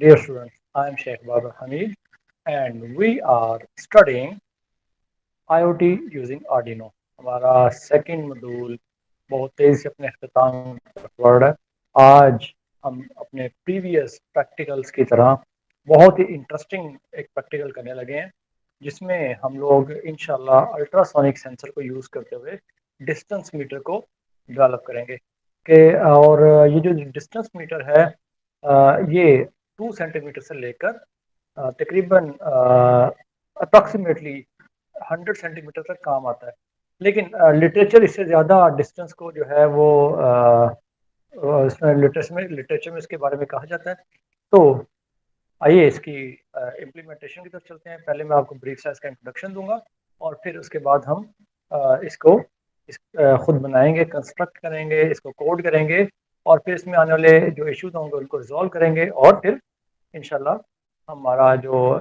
Dear students, I am Sheikh Baba Hamid and we are studying IoT using Arduino. हमारा second module बहुत तेज़ी से अपने अख्ताम की तरफ बढ़ रहा है। आज हम अपने प्रीवियस प्रैक्टिकल्स की तरह बहुत ही इंटरेस्टिंग एक प्रैक्टिकल करने लगे हैं जिसमें हम लोग इंशाल्लाह अल्ट्रासोनिक सेंसर को यूज़ करते हुए डिस्टेंस मीटर को डेवलप करेंगे कि और ये जो डिस्टेंस मीटर है ये 2 सेंटीमीटर से लेकर तकरीबन अप्रॉक्सीमेटली 100 सेंटीमीटर तक काम आता है। लेकिन लिटरेचर इससे ज़्यादा डिस्टेंस को जो है वो इसमें लिटरेचर में इसके बारे में कहा जाता है। तो आइए इसकी इम्प्लीमेंटेशन की तरफ चलते हैं। पहले मैं आपको ब्रीफ सा इसका इंट्रोडक्शन दूंगा और फिर उसके बाद हम इसको खुद बनाएंगे, कंस्ट्रक्ट करेंगे, इसको कोड करेंगे और फिर इसमें आने वाले जो इश्यूज होंगे उनको रिजॉल्व करेंगे और फिर इंशाल्लाह हमारा जो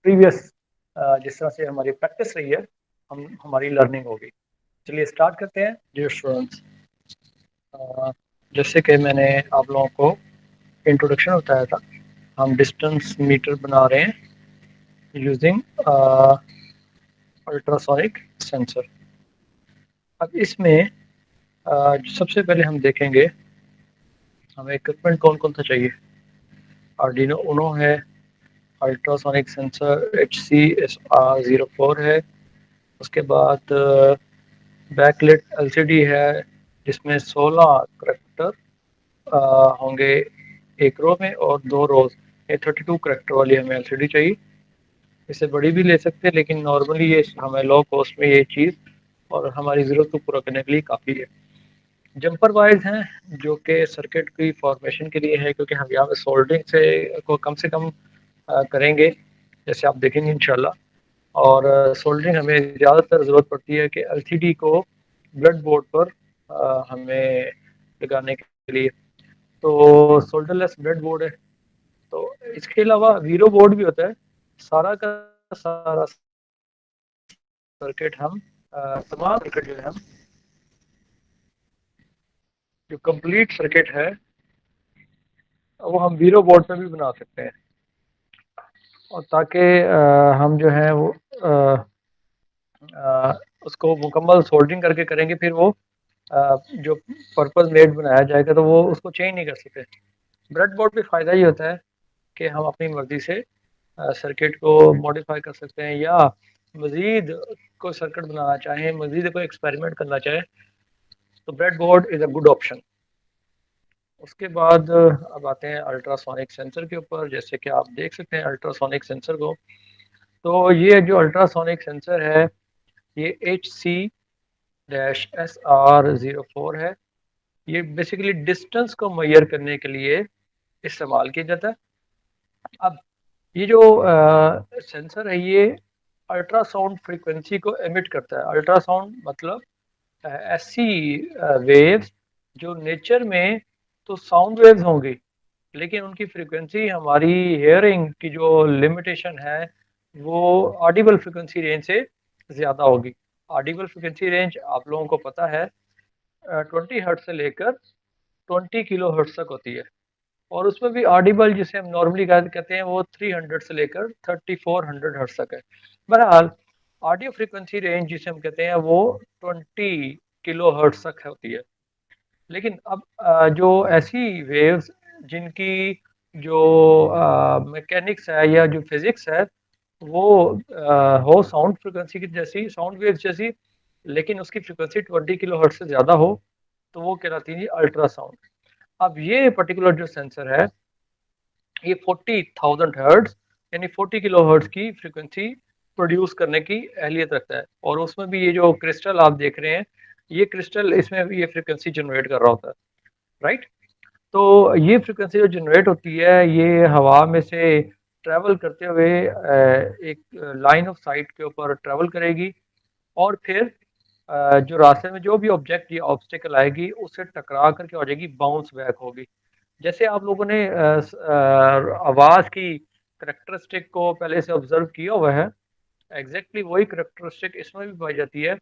प्रीवियस जिस तरह से हमारी प्रैक्टिस रही है हम हमारी लर्निंग होगी। चलिए स्टार्ट करते हैं डियर स्टूडेंट्स। जैसे कि मैंने आप लोगों को इंट्रोडक्शन बताया था, हम डिस्टेंस मीटर बना रहे हैं यूजिंग अल्ट्रासोनिक सेंसर। अब इसमें सबसे पहले हम देखेंगे हमें इक्विपमेंट कौन कौन सा चाहिए। आर्डिनो उनो है, अल्ट्रासोनिक सेंसर HC-SR04 है, उसके बाद बैकलिट LCD है जिसमें 16 करेक्टर होंगे एक रो में और 2 रोज। ये 32 करेक्टर वाली हमें LCD चाहिए। इससे बड़ी भी ले सकते हैं लेकिन नॉर्मली ये हमें लो कॉस्ट में ये चीज़ और हमारी ज़रूरत को पूरा करने के लिए काफ़ी है। जंपर वायर्स हैं जो कि सर्किट की फॉर्मेशन के लिए है, क्योंकि हम यहाँ पे सोल्डरिंग से को कम से कम करेंगे जैसे आप देखेंगे इंशाल्लाह। और सोल्डरिंग हमें ज़्यादातर ज़रूरत पड़ती है कि LCD को ब्लड बोर्ड पर हमें लगाने के लिए। तो सोल्डरलेस ब्लड बोर्ड है। तो इसके अलावा वीरो बोर्ड भी होता है। सारा का सारा सर्किट हम तमाम सर्किट जो है हम जो कंप्लीट सर्किट है वो हम वीरो बोर्ड पे भी बना सकते हैं। और ताकि हम जो है वो उसको मुकम्मल सोल्डरिंग करके करेंगे, फिर वो जो पर्पस मेड बनाया जाएगा तो वो उसको चेंज नहीं कर सकते। ब्रेड बोर्ड पे फ़ायदा ये होता है कि हम अपनी मर्ज़ी से सर्किट को मॉडिफाई कर सकते हैं या मज़ीद कोई सर्किट बनाना चाहें, मज़ीद कोई एक्सपेरिमेंट करना चाहें तो bread board is a good option. उसके बाद अब आते हैं अल्ट्रासोनिक सेंसर के ऊपर। जैसे कि आप देख सकते हैं अल्ट्रासोनिक सेंसर को, तो ये जो अल्ट्रासोनिक सेंसर है ये HC-SR04 है। ये बेसिकली डिस्टेंस को मेजर करने के लिए इस्तेमाल किया जाता है। अब ये जो सेंसर है ये अल्ट्रासाउंड फ्रीक्वेंसी को एमिट करता है। अल्ट्रासाउंड मतलब ऐसी वेव्स जो नेचर में तो साउंड वेव्स होंगी लेकिन उनकी फ्रीक्वेंसी हमारी हेयरिंग की जो लिमिटेशन है वो ऑडिबल फ्रीक्वेंसी रेंज से ज़्यादा होगी। ऑडिबल फ्रीक्वेंसी रेंज आप लोगों को पता है 20 हर्ट्ज से लेकर 20 किलो हर्ट्ज तक होती है। और उसमें भी ऑडिबल जिसे हम नॉर्मली कहते हैं वो 300 से लेकर 3400 हर्ट्ज तक है। बहरहाल ऑडियो फ्रीक्वेंसी रेंज जिसे हम कहते हैं वो 20 किलो हर्ट्ज तक होती है। लेकिन अब जो ऐसी वेव्स जिनकी जो मैकेनिक्स है या जो फिजिक्स है वो हो साउंड फ्रीक्वेंसी की जैसी, साउंड वेव्स जैसी, लेकिन उसकी फ्रीक्वेंसी 20 किलो हर्ट्ज से ज़्यादा हो तो वो कहलाती है अल्ट्रासाउंड। अब ये पर्टिकुलर जो सेंसर है ये 40,000 हर्ट्ज यानी 40 किलो हर्ट्ज की फ्रीक्वेंसी प्रोड्यूस करने की अहलियत रखता है। और उसमें भी ये जो क्रिस्टल आप देख रहे हैं ये क्रिस्टल इसमें भी ये फ्रीक्वेंसी जनरेट कर रहा होता है, राइट। तो ये फ्रीक्वेंसी जो जनरेट होती है ये हवा में से ट्रैवल करते हुए एक लाइन ऑफ साइट के ऊपर ट्रैवल करेगी और फिर जो रास्ते में जो भी ऑब्जेक्ट या ऑब्स्टिकल आएगी उससे टकरा करके हो जाएगी, बाउंस बैक होगी। जैसे आप लोगों ने आवाज़ की करेक्टरिस्टिक को पहले से ऑब्जर्व किया हुआ है, एग्जैक्टली वही करेक्टरिस्टिक इसमें भी पाई जाती है।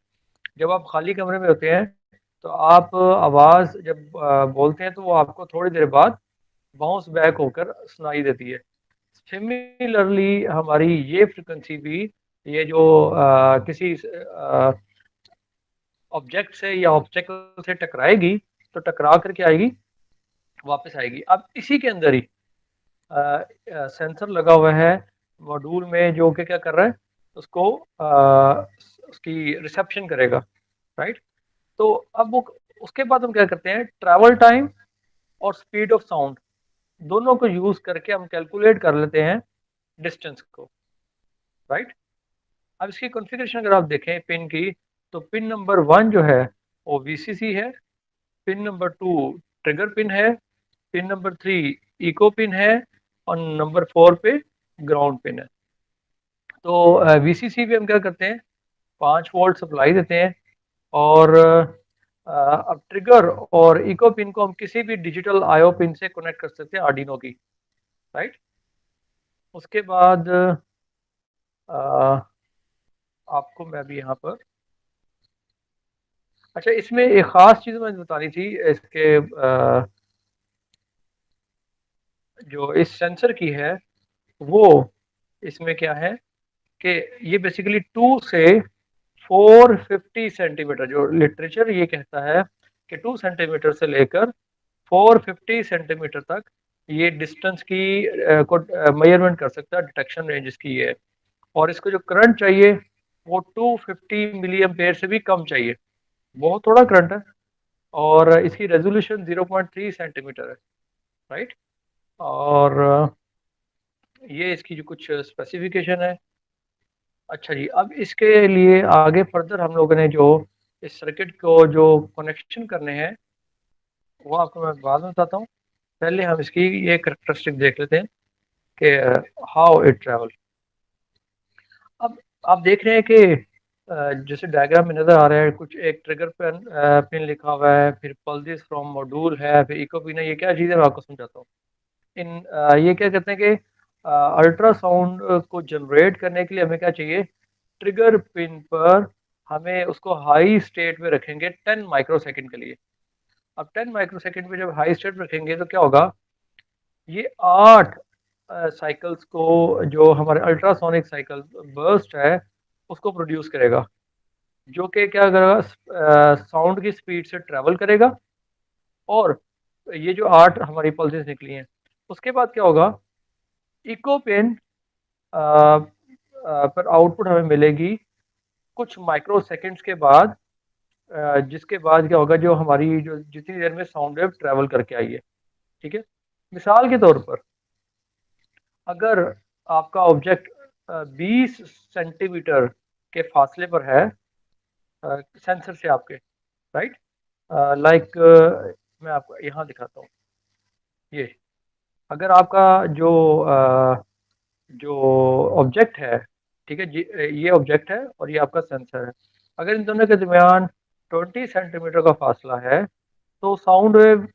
जब आप खाली कमरे में होते हैं तो आप आवाज़ जब बोलते हैं तो वो आपको थोड़ी देर बाद बाउंस बैक होकर सुनाई देती है। सिमिलरली हमारी ये फ्रिक्वेंसी भी, ये जो किसी ऑब्जेक्ट से या ऑब्स्टेकल से टकराएगी तो टकरा करके आएगी, वापस आएगी। अब इसी के अंदर ही सेंसर लगा हुआ है मॉड्यूल में, जो कि क्या कर रहा है, उसको उसकी रिसेप्शन करेगा, राइट। तो अब वो, उसके बाद हम क्या करते हैं, ट्रैवल टाइम और स्पीड ऑफ साउंड दोनों को यूज करके हम कैलकुलेट कर लेते हैं डिस्टेंस को, राइट। अब इसकी कॉन्फ़िगरेशन अगर आप देखें पिन की, तो पिन नंबर 1 जो है वो वीसीसी है, पिन नंबर 2 ट्रिगर पिन है, पिन नंबर 3 इको पिन है, और नंबर 4 पे ग्राउंड पिन है। तो वीसीसी पे हम क्या करते हैं, 5 वोल्ट सप्लाई देते हैं, और अब ट्रिगर और इको पिन को हम किसी भी डिजिटल आईओ पिन से कनेक्ट कर सकते हैं, आर्डिनो की, राइट। उसके बाद आपको मैं भी यहाँ पर, अच्छा इसमें एक ख़ास चीज़ मुझे बतानी थी, इसके जो इस सेंसर की है, वो इसमें क्या है कि ये बेसिकली 2 से 450 सेंटीमीटर, जो लिटरेचर ये कहता है कि 2 सेंटीमीटर से लेकर 450 सेंटीमीटर तक ये डिस्टेंस की को मेजरमेंट कर सकता है, डिटेक्शन रेंज इसकी ये है। और इसको जो करंट चाहिए वो 250 मिली एम्पेयर से भी कम चाहिए, बहुत थोड़ा करंट है। और इसकी रेजोल्यूशन 0.3 सेंटीमीटर है, राइट। और ये इसकी जो कुछ स्पेसिफिकेशन है। अच्छा जी, अब इसके लिए आगे फर्दर हम लोगों ने जो इस सर्किट को जो कनेक्शन करने हैं वो आपको मैं बाद में बताता हूँ। पहले हम इसकी ये करेक्टरिस्टिक देख लेते हैं कि हाउ इट ट्रेवल। अब आप देख रहे हैं कि जैसे डायग्राम में नज़र आ रहा है, कुछ एक ट्रिगर पिन पिन लिखा हुआ है, फिर पल्सेस फ्रॉम मॉड्यूल है, फिर इको पिन है। ये क्या चीज़ है मैं आपको समझाता हूँ। ये क्या कहते हैं कि अल्ट्रासाउंड को जनरेट करने के लिए हमें क्या चाहिए, ट्रिगर पिन पर हमें उसको हाई स्टेट में रखेंगे 10 माइक्रोसेकंड के लिए। अब 10 माइक्रोसेकंड में जब हाई स्टेट रखेंगे तो क्या होगा, ये 8 साइकिल्स को, जो हमारे अल्ट्रासोनिक साइकिल बर्स्ट है, उसको प्रोड्यूस करेगा, जो कि क्या करेगा, साउंड की स्पीड से ट्रेवल करेगा। और ये जो 8 हमारी पल्सेस निकली हैं, उसके बाद क्या होगा, इको पिन पर आउटपुट हमें मिलेगी कुछ माइक्रो सेकेंड्स के बाद, जिसके बाद क्या होगा, जो हमारी जो जितनी देर में साउंड वेव ट्रेवल करके आई है, ठीक है। मिसाल के तौर पर अगर आपका ऑब्जेक्ट 20 सेंटीमीटर के फासले पर है सेंसर से आपके, राइट, लाइक मैं आपको यहाँ दिखाता हूँ। ये अगर आपका जो जो ऑब्जेक्ट है, ठीक है जी, ये ऑब्जेक्ट है और ये आपका सेंसर है। अगर इन दोनों के दरमियान 20 सेंटीमीटर का फासला है, तो साउंड वेव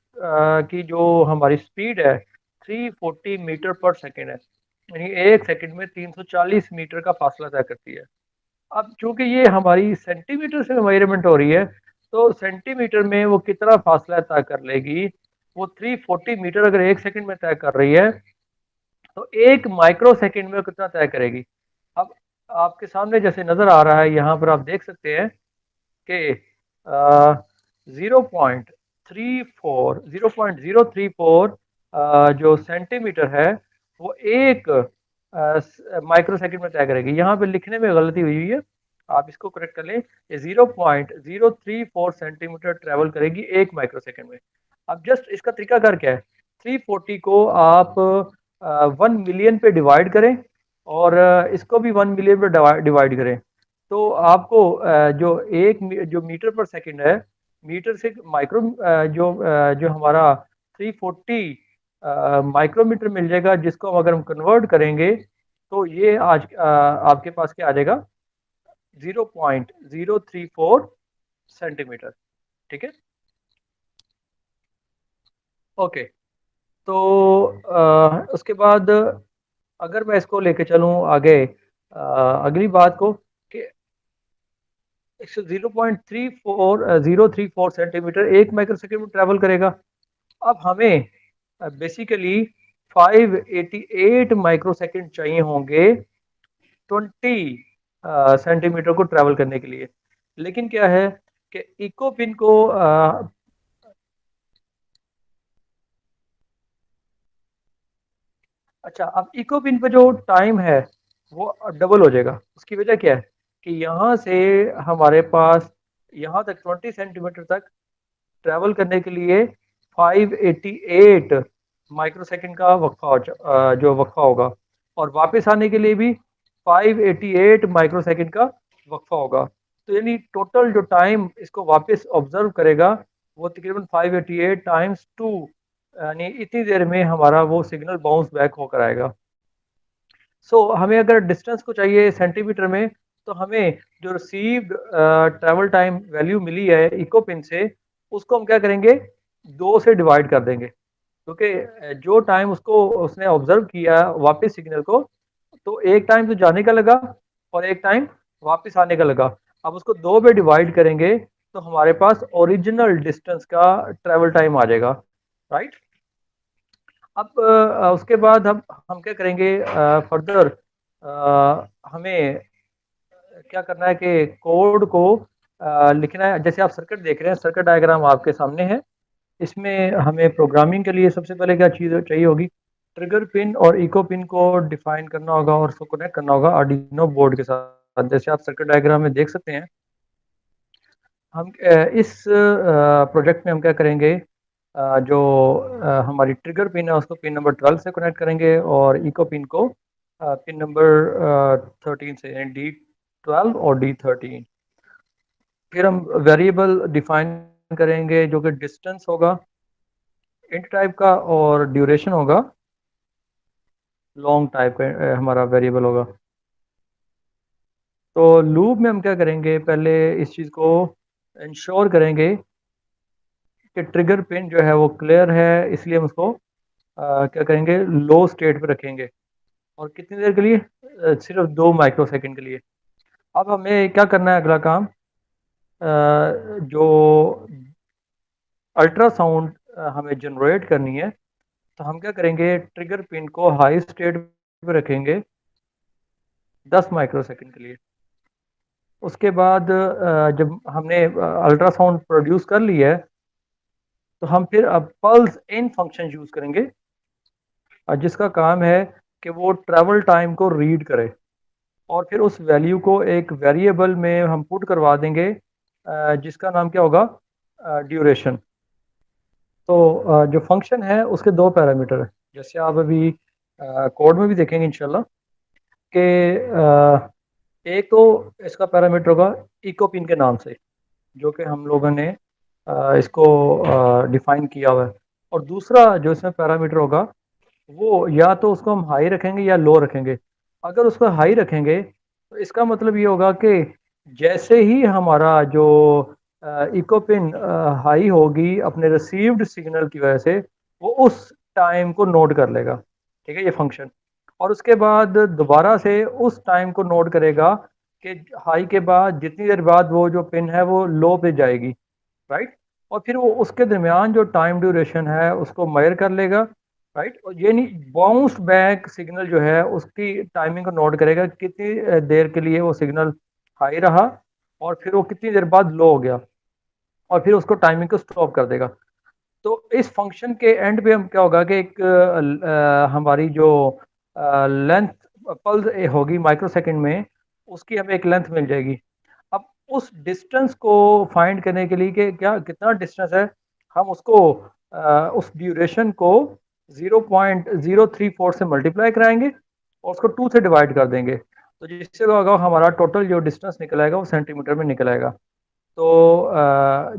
की जो हमारी स्पीड है 340 मीटर पर सेकेंड है, यानी एक सेकंड में 340 मीटर का फासला तय करती है। अब चूंकि ये हमारी सेंटीमीटर से मेजरमेंट हो रही है, तो सेंटीमीटर में वो कितना फासला तय कर लेगी, वो 340 मीटर अगर एक सेकंड में तय कर रही है, तो एक माइक्रो सेकंड में कितना तय करेगी। अब आपके सामने जैसे नजर आ रहा है, यहाँ पर आप देख सकते हैं कि 0.34 जो सेंटीमीटर है, वो एक माइक्रो सेकंड में तय करेगी। यहाँ पे लिखने में गलती हुई है, आप इसको करेक्ट कर लें। ये 0.034 सेंटीमीटर ट्रेवल करेगी एक माइक्रो सेकंड में। अब जस्ट इसका तरीकाकार क्या है, 340 को आप 1 मिलियन पे डिवाइड करें, और इसको भी 1 मिलियन पे डिवाइड करें, तो आपको जो मीटर पर सेकंड है, मीटर से माइक्रो जो हमारा 340 माइक्रोमीटर मिल जाएगा, जिसको अगर हम कन्वर्ट करेंगे तो ये आज आपके पास क्या आ जाएगा, 0.034 सेंटीमीटर, ठीक है। ओके, तो उसके बाद अगर मैं इसको लेके चलूँ आगे, अगली बात को, कि 0.34 034 सेंटीमीटर एक माइक्रो सेकेंड में ट्रेवल करेगा। अब हमें बेसिकली 588 माइक्रोसेकंड चाहिए होंगे 20 सेंटीमीटर को ट्रैवल करने के लिए। लेकिन क्या है कि इको पिन को अच्छा, अब इको पिन पे जो टाइम है वो डबल हो जाएगा। उसकी वजह क्या है कि यहाँ से हमारे पास यहाँ तक 20 सेंटीमीटर तक ट्रैवल करने के लिए 588 माइक्रोसेकंड का जो वक्फा होगा, और वापस आने के लिए भी 588 माइक्रोसेकंड का वक्फा होगा। तो यानी टोटल जो टाइम इसको वापस ऑब्जर्व करेगा वो तकरीबन 588 टाइम्स 2, यानी इतनी देर में हमारा वो सिग्नल बाउंस बैक होकर आएगा। हमें अगर डिस्टेंस को चाहिए सेंटीमीटर में, तो हमें जो रिसीव्ड ट्रैवल टाइम वैल्यू मिली है इको पिन से, उसको हम क्या करेंगे, 2 से डिवाइड कर देंगे, क्योंकि जो टाइम उसको उसने ऑब्जर्व किया वापस सिग्नल को, तो एक टाइम तो जाने का लगा और एक टाइम वापस आने का लगा। अब उसको 2 में डिवाइड करेंगे तो हमारे पास ओरिजिनल डिस्टेंस का ट्रैवल टाइम आ जाएगा, राइट। अब उसके बाद हम क्या करेंगे फर्दर, हमें क्या करना है कि कोड को लिखना है। जैसे आप सर्किट देख रहे हैं, सर्किट डायग्राम आपके सामने है। इसमें हमें प्रोग्रामिंग के लिए सबसे पहले क्या चीज़ चाहिए होगी, ट्रिगर पिन और इको पिन को डिफाइन करना होगा और उसको कनेक्ट करना होगा आर्डिनो बोर्ड के साथ। जैसे आप सर्किट डायग्राम में देख सकते हैं, हम इस प्रोजेक्ट में हम क्या करेंगे, जो हमारी ट्रिगर पिन है उसको पिन नंबर 12 से कनेक्ट करेंगे, और इको पिन को पिन नंबर 13 से, D12 और D13। फिर हम वेरिएबल डिफाइन करेंगे जो कि डिस्टेंस होगा इंट टाइप का, और ड्यूरेशन होगा लॉन्ग टाइप का, हमारा वेरिएबल होगा। तो लूप में हम क्या करेंगे, पहले इस चीज़ को इंश्योर करेंगे कि ट्रिगर पिन जो है वो क्लियर है, इसलिए हम उसको क्या करेंगे, लो स्टेट पे रखेंगे। और कितनी देर के लिए, सिर्फ 2 माइक्रो सेकंड के लिए। अब हमें क्या करना है, अगला काम, जो अल्ट्रासाउंड हमें जनरेट करनी है, तो हम क्या करेंगे, ट्रिगर पिन को हाई स्टेट पे रखेंगे 10 माइक्रो सेकंड के लिए। उसके बाद जब हमने अल्ट्रासाउंड प्रोड्यूस कर लिया है, तो हम फिर अब पल्स इन फंक्शन यूज़ करेंगे, जिसका काम है कि वो ट्रैवल टाइम को रीड करे, और फिर उस वैल्यू को एक वेरिएबल में हम पुट करवा देंगे, जिसका नाम क्या होगा, ड्यूरेशन। तो जो फंक्शन है उसके 2 पैरामीटर है, जैसे आप अभी कोड में भी देखेंगे इंशाल्लाह, कि एक तो इसका पैरामीटर होगा इको पिन के नाम से, जो कि हम लोगों ने इसको डिफाइन किया हुआ है। और दूसरा जो इसमें पैरामीटर होगा, वो या तो उसको हम हाई रखेंगे या लो रखेंगे। अगर उसको हाई रखेंगे तो इसका मतलब ये होगा कि जैसे ही हमारा जो इको पिन हाई होगी अपने रिसीव्ड सिग्नल की वजह से, वो उस टाइम को नोट कर लेगा, ठीक है, ये फंक्शन। और उसके बाद दोबारा से उस टाइम को नोट करेगा कि हाई के बाद जितनी देर बाद वो जो पिन है वो लो पे जाएगी, राइट। और फिर वो उसके दरमियान जो टाइम ड्यूरेशन है उसको मेजर कर लेगा, राइट। और ये नहीं, बाउंस बैक सिग्नल जो है उसकी टाइमिंग को नोट करेगा, कितनी देर के लिए वो सिग्नल हाई रहा और फिर वो कितनी देर बाद लो हो गया, और फिर उसको टाइमिंग को स्टॉप कर देगा। तो इस फंक्शन के एंड पे हम क्या होगा कि एक हमारी जो लेंथ पल्स होगी माइक्रो सेकंड में, उसकी हमें एक लेंथ मिल जाएगी। अब उस डिस्टेंस को फाइंड करने के लिए कि क्या कितना डिस्टेंस है, हम उसको उस ड्यूरेशन को 0.034 से मल्टीप्लाई कराएंगे और उसको 2 से डिवाइड कर देंगे, तो जिससे क्या होगा, हमारा टोटल जो डिस्टेंस निकल आएगा वो सेंटीमीटर में निकल आएगा। तो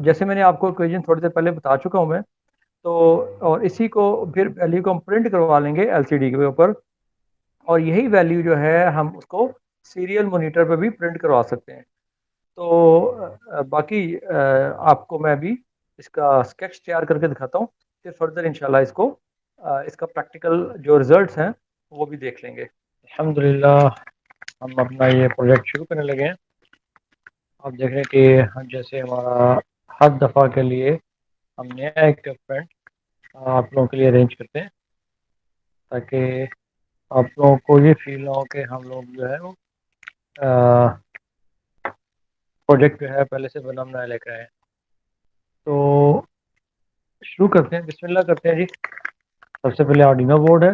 जैसे मैंने आपको इक्वेशन थोड़ी देर पहले बता चुका हूँ मैं, तो और इसी को फिर वैल्यू को हम प्रिंट करवा लेंगे एलसीडी के ऊपर, और यही वैल्यू जो है हम उसको सीरियल मॉनिटर पे भी प्रिंट करवा सकते हैं। तो बाकी आपको मैं अभी इसका स्केच तैयार करके दिखाता हूँ, फिर फर्दर इंशाल्लाह इसको इसका प्रैक्टिकल जो रिजल्ट्स हैं वो भी देख लेंगे। अल्हम्दुलिल्लाह, हम अपना ये प्रोजेक्ट शुरू करने लगे हैं। आप देख रहे हैं कि जैसे हमारा हर दफ़ा के लिए हम नया इक्विपमेंट आप लोगों के लिए अरेंज करते हैं, ताकि आप लोगों को ये फील ना हो कि हम लोग जो है वो प्रोजेक्ट जो है पहले से बना बनाया लेकर आए हैं। तो शुरू करते हैं, बिस्मिल्लाह करते हैं जी। सबसे पहले आर्डिनो बोर्ड है।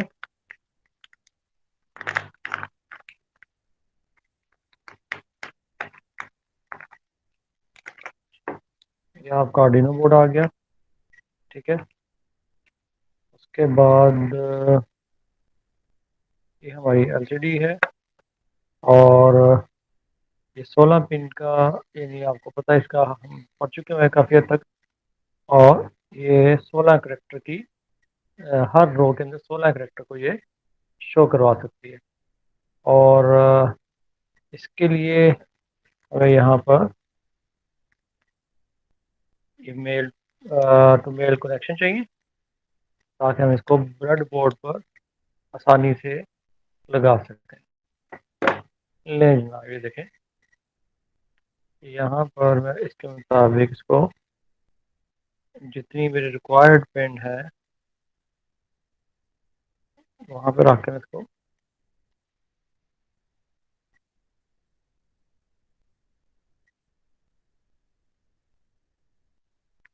ये आपका आर्डिनो बोर्ड आ गया, ठीक है। उसके बाद ये हमारी एलसीडी है, और ये 16 पिन का, यानी आपको पता है इसका हम पढ़ चुके हैं काफ़ी हद तक। और ये 16 करेक्टर की हर रो के अंदर 16 करेक्टर को ये शो करवा सकती है। और इसके लिए हमें यहाँ पर ये मेल टू मेल कनेक्शन चाहिए, ताकि हम इसको ब्रेड बोर्ड पर आसानी से लगा सकते हैं। ले जनाब, ये देखें, यहाँ पर मैं इसके मुताबिक इसको जितनी मेरी रिक्वायर्ड पेन है वहाँ पर रख कर इसको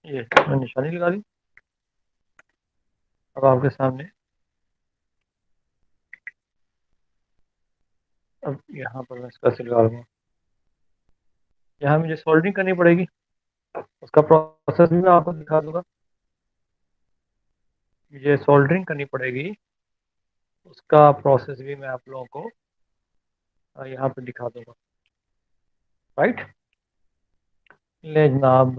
ये मैंने निशानी लगा दी। अब आपके सामने, अब यहाँ पर मैं इसका लगा लूँगा। यहाँ मुझे सोल्डरिंग करनी पड़ेगी, उसका प्रोसेस भी मैं आपको दिखा दूंगा। मुझे सोल्डरिंग करनी पड़ेगी, उसका प्रोसेस भी मैं आप लोगों को यहाँ पे दिखा दूंगा। राइट, ले जनाब,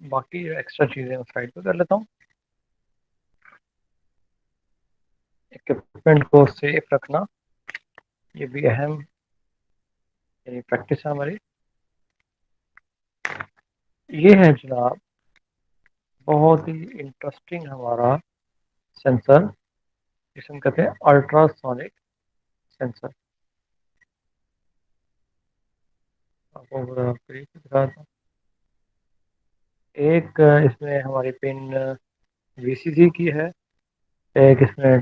बाकी एक्स्ट्रा चीज़ें मैं साइड पे कर लेता हूँ। इक्विपमेंट को सेफ रखना, ये भी अहम यानी प्रैक्टिस है हमारी। ये है जनाब बहुत ही इंटरेस्टिंग हमारा सेंसर, जिसे हम कहते हैं अल्ट्रासोनिक सेंसर। आपको बड़ा करीब से दिखाता हूँ। एक इसमें हमारी पिन वीसीसी की है, एक इसमें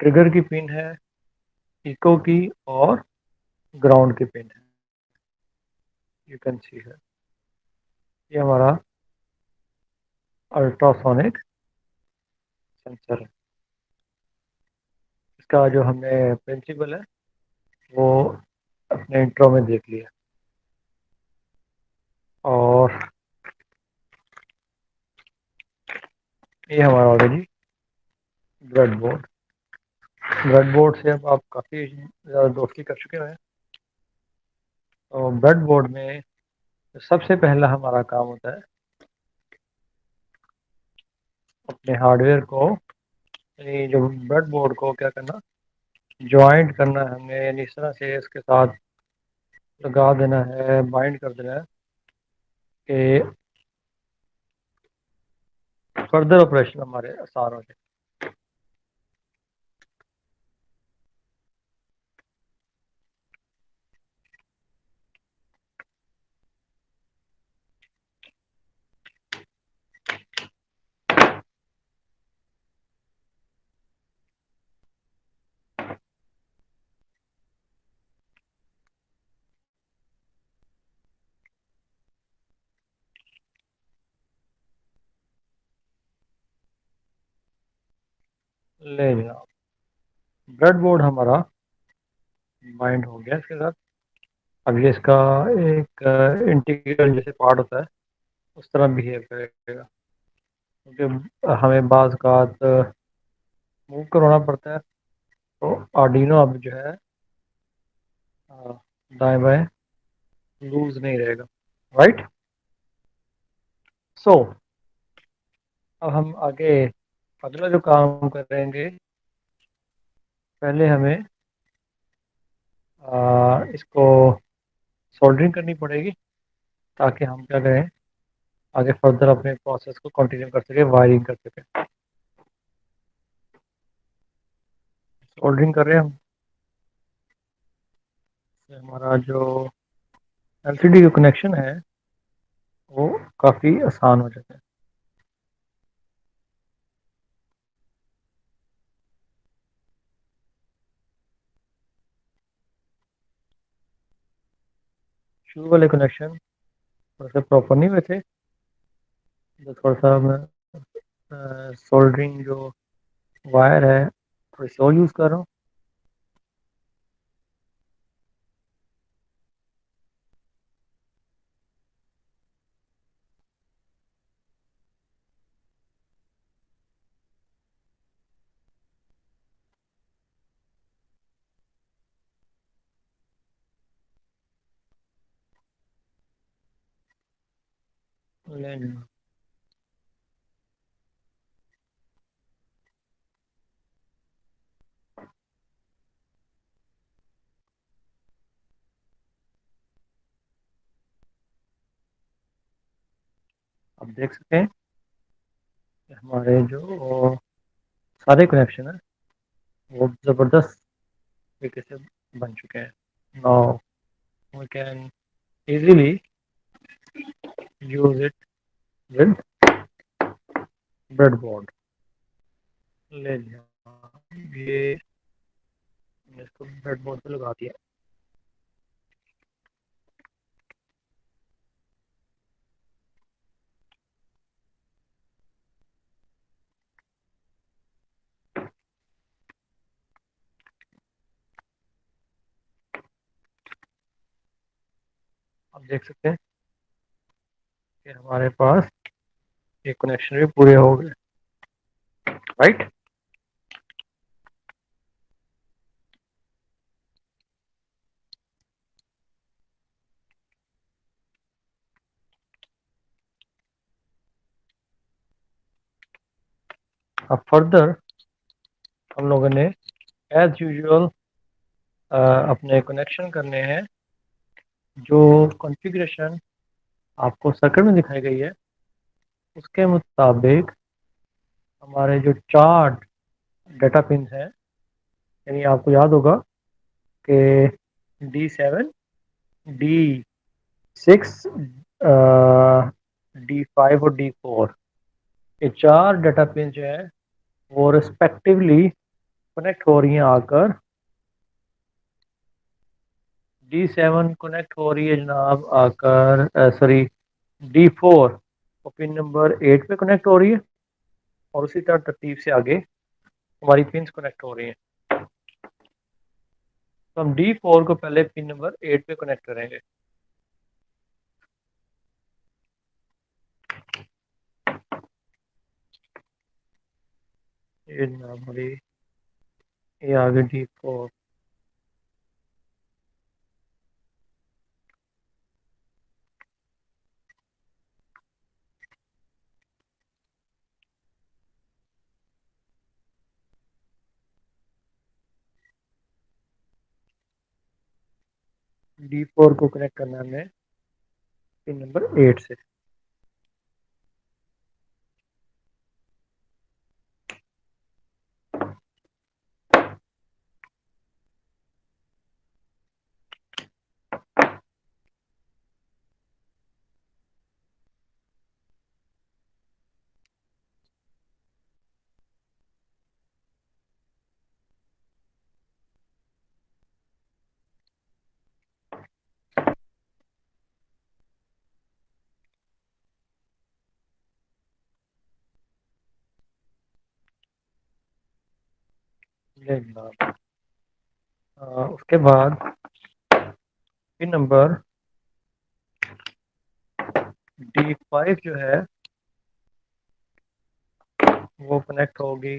ट्रिगर की पिन है, इको की, और ग्राउंड की पिन है। यू कैन सी है, ये हमारा अल्ट्रासोनिक सेंसर है। इसका जो हमने प्रिंसिपल है वो अपने इंट्रो में देख लिया। और ये हमारा already bread board, bread board से अब आप काफ़ी ज़्यादा दोस्ती कर चुके हैं। तो ब्रेड बोर्ड में सबसे पहला हमारा काम होता है अपने हार्डवेयर को, यानी जो ब्रेड बोर्ड को क्या करना, ज्वाइंट करना है हमने, यानी इस तरह से इसके साथ लगा देना है, बाइंड कर देना है कि फर्दर ऑपरेशन हमारे आसान हो जाए। ले जनाब, ब्रेड बोर्ड हमारा बाइंड हो गया इसके साथ। अब ये इसका एक इंटीग्रल जैसे पार्ट होता है उस तरह बिहेव करेगा, क्योंकि हमें बाज़ का मूव करवाना पड़ता है। तो आर्डिनो अब जो है दाएं बाएं लूज नहीं रहेगा। राइट, सो अब हम आगे अगला जो काम करेंगे, पहले हमें इसको सोल्डरिंग करनी पड़ेगी, ताकि हम क्या करें, आगे फर्दर अपने प्रोसेस को कंटिन्यू कर सके, वायरिंग कर सके। सोल्डरिंग कर रहे हैं हम, हमारा जो एलसीडी का कनेक्शन है वो काफ़ी आसान हो जाता है। शुरू वाले कनेक्शन थोड़ा सा प्रॉपर नहीं हुए थे, तो थोड़ा सा मैं सोल्डरिंग जो वायर है थोड़ी सी और यूज़ कर रहा हूँ। लेन आप देख सकते हैं कि हमारे जो सारे कनेक्शन है वो ज़बरदस्त तरीके से बन चुके हैं। Now we can easily use it with breadboard. ले लिया, ये हमने इसको ब्रेडबोर्ड पे लगा दिया। आप देख सकते हैं कि हमारे पास ये कनेक्शन भी पूरे हो गए, राइट। अब फर्दर हम लोगों ने एज यूजुअल अपने कनेक्शन करने हैं। जो कॉन्फ़िगरेशन आपको सर्किट में दिखाई गई है उसके मुताबिक हमारे जो चार डाटा पिंस हैं, यानी आपको याद होगा कि D7, D6, D5 और D4, ये चार डाटा पिन जो है वो रिस्पेक्टिवली कनेक्ट हो रही हैं आकर। D7 कनेक्ट हो रही है जनाब आकर, सॉरी, D4 वो पिन नंबर 8 पे कनेक्ट हो रही है, और उसी तरह तरतीब से आगे हमारी पिंस कनेक्ट हो रही हैं। तो हम D4 को पहले पिन नंबर 8 पे कनेक्ट करेंगे। ये जनाब हमारी ये आगे D4। D4 को कनेक्ट करना है हमें पिन नंबर 8 से। ये जनाब उसके बाद पिन नंबर D5 जो है वो कनेक्ट होगी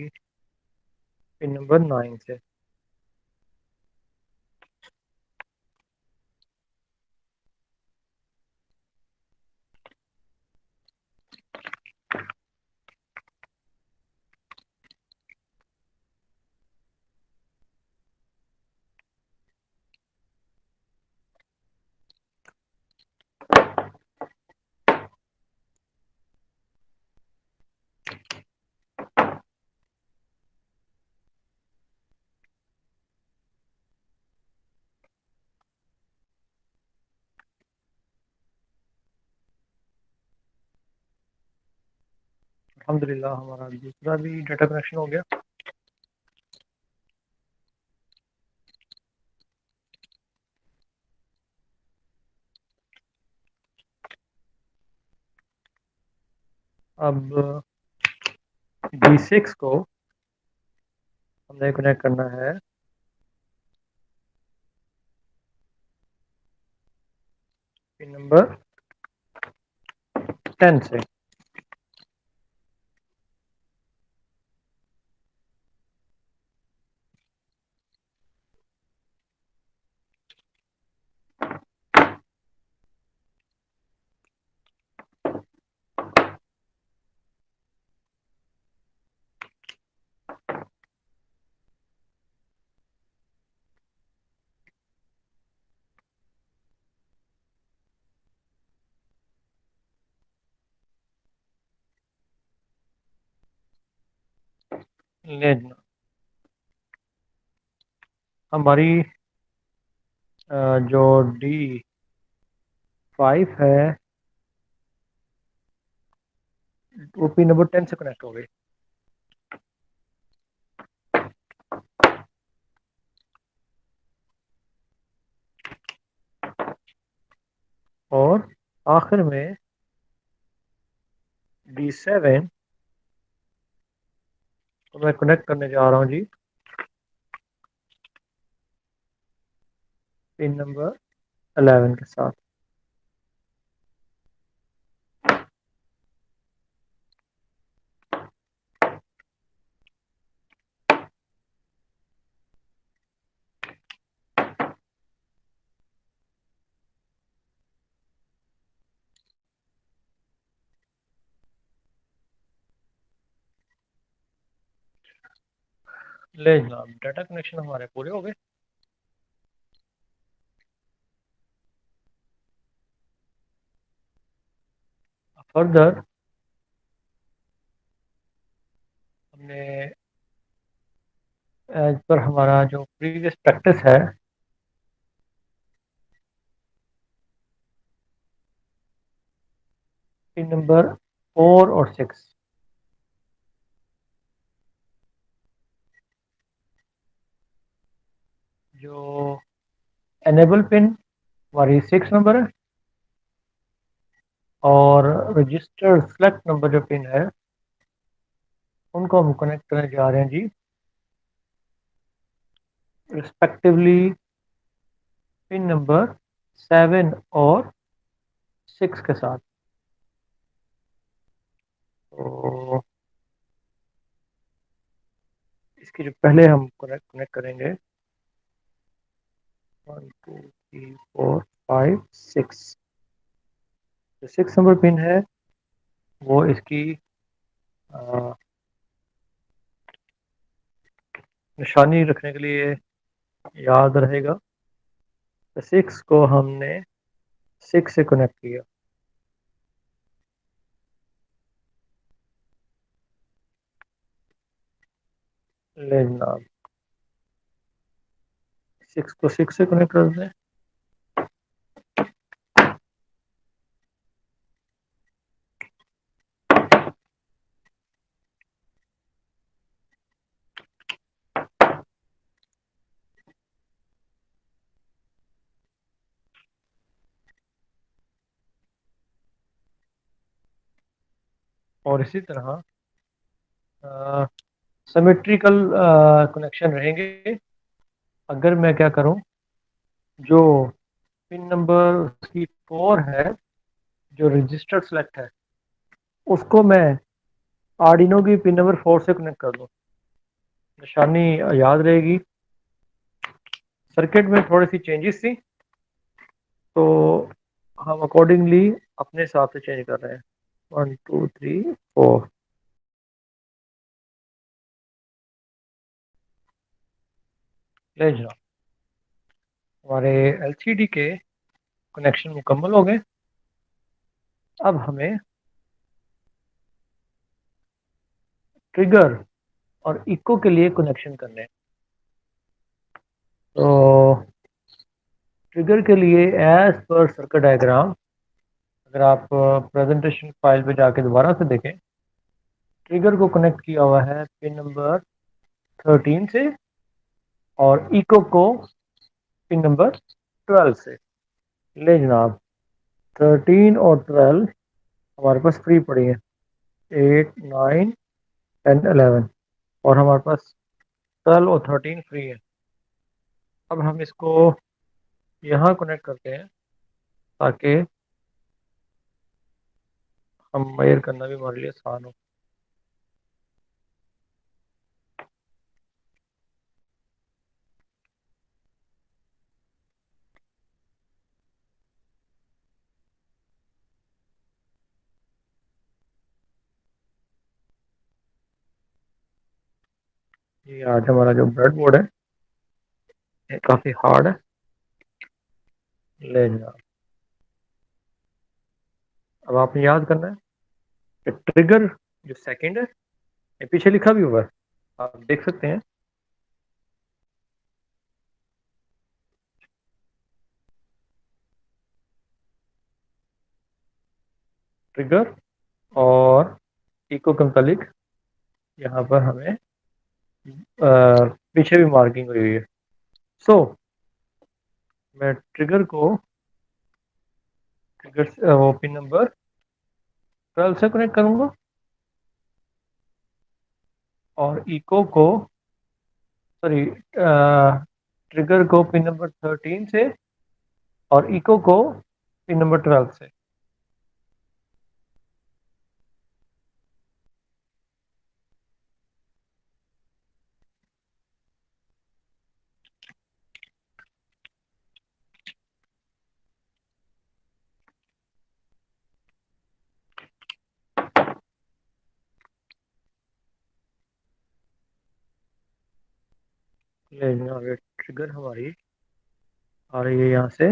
पिन नंबर 9 से। अल्हम्दुलिल्लाह हमारा दूसरा भी डाटा कनेक्शन हो गया। अब D6 को हमने कनेक्ट करना है पिन नंबर 10 से। लेना हमारी जो D5 है वो पिन नंबर 10 से कनेक्ट हो गई। और आखिर में D7 तो मैं कनेक्ट करने जा रहा हूँ जी पिन नंबर 11 के साथ। ले जनाब डाटा कनेक्शन हमारे पूरे हो गए। फर्दर हमने एज पर हमारा जो प्रीवियस प्रैक्टिस है पिन नंबर 4 और 6 जो एनेबल पिन हमारी 6 नंबर है और रजिस्टर सेलेक्ट नंबर जो पिन है उनको हम कनेक्ट करने जा रहे हैं जी रिस्पेक्टिवली पिन नंबर 7 और 6 के साथ। तो इसकी जो पहले हम कनेक्ट करेंगे 1 2 3 4 5 6 जो 6 नंबर पिन है वो इसकी अ, निशानी रखने के लिए याद रहेगा। तो 6 को हमने 6 से कनेक्ट किया। ले जनाब 6 को 6 से कनेक्ट कर दें। और इसी तरह सिमेट्रिकल कनेक्शन रहेंगे। अगर मैं क्या करूं जो पिन नंबर उसकी 4 है जो रजिस्टर सेलेक्ट है उसको मैं आर्डिनो की पिन नंबर 4 से कनेक्ट कर दूं। निशानी याद रहेगी। सर्किट में थोड़ी सी चेंजेस थी तो हम अकॉर्डिंगली अपने हिसाब से चेंज कर रहे हैं। 1 2 3 4 ले जाओ हमारे एलसीडी के कनेक्शन मुकम्मल हो गए। अब हमें ट्रिगर और इको के लिए कनेक्शन करने हैं। तो ट्रिगर के लिए एज पर सर्किट डायग्राम अगर आप प्रेजेंटेशन फाइल पे जाके दोबारा से देखें ट्रिगर को कनेक्ट किया हुआ है पिन नंबर 13 से और इको को पिन नंबर 12 से। ले जनाब 13 और 12 हमारे पास फ्री पड़ी है। 8, 9, 10, 11 और हमारे पास 12 और 13 फ्री है। अब हम इसको यहाँ कनेक्ट करते हैं ताकि हम मेजर करना भी हमारे लिए आसान हो। ये आज हमारा जो ब्रेड बोर्ड है ये काफ़ी हार्ड है। ले जाओ। अब आपने याद करना है कि ट्रिगर जो सेकंड है ये पीछे लिखा भी हुआ है, आप देख सकते हैं। ट्रिगर और इको के मुतालिक यहाँ पर हमें पीछे भी मार्किंग हुई हुई है। सो मैं ट्रिगर वो पिन नंबर 12 से कनेक्ट करूँगा और इको को सॉरी ट्रिगर को पिन नंबर 13 से और इको को पिन नंबर 12 से। ये ट्रिगर हमारी आ रही है यहाँ से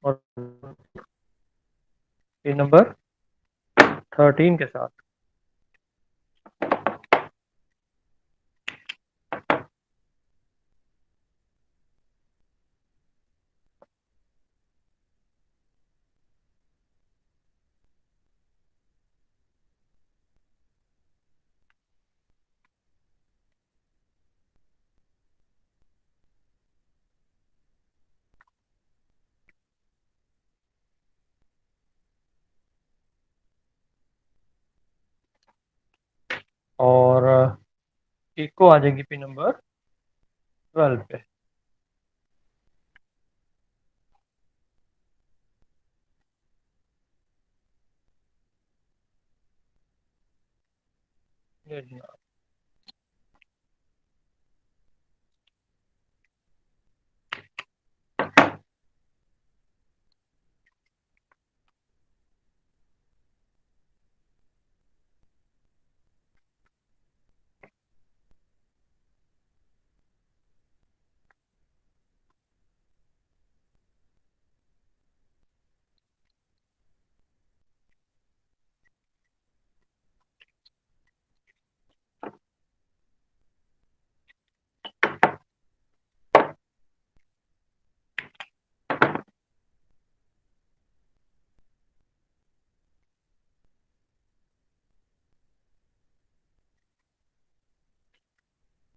और पिन नंबर 13 के साथ। और इको आ जाएगी पिन नंबर 12 पे। ये जनाब।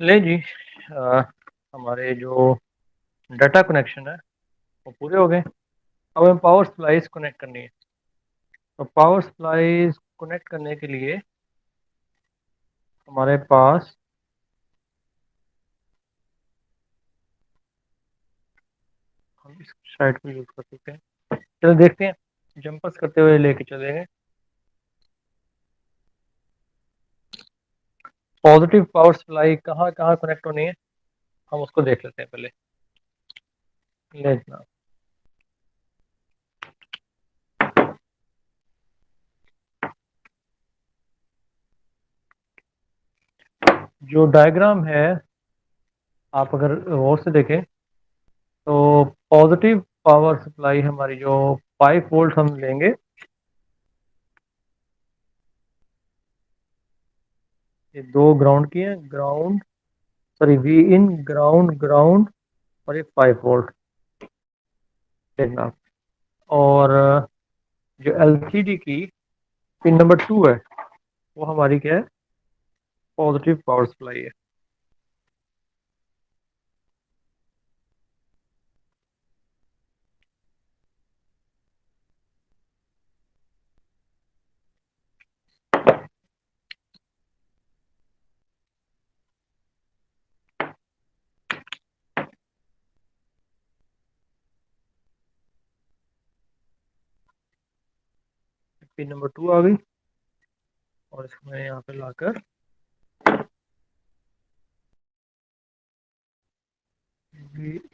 ले जी। अ, हमारे जो डाटा कनेक्शन है वो पूरे हो गए। अब हमें पावर सप्लाईज कनेक्ट करनी है। तो पावर सप्लाईज कनेक्ट करने के लिए हमारे पास हम इस साइड को यूज़ कर सकते हैं। चलो देखते हैं, जंपर्स करते हुए लेके चलेंगे। पॉजिटिव पावर सप्लाई कहाँ कहाँ कनेक्ट होनी है हम उसको देख लेते हैं पहले। ले जनाब। जो डायग्राम है आप अगर गौर से देखें तो पॉजिटिव पावर सप्लाई हमारी जो 5 वोल्ट हम लेंगे, ये दो ग्राउंड की है, ground sorry V in ground ground और ये 5 वोल्ट देखना। और जो एलसीडी की पिन नंबर 2 है वो हमारी क्या है, पॉजिटिव पावर सप्लाई है। पिन नंबर 2 आ गई और इसको मैं यहाँ पे लाकर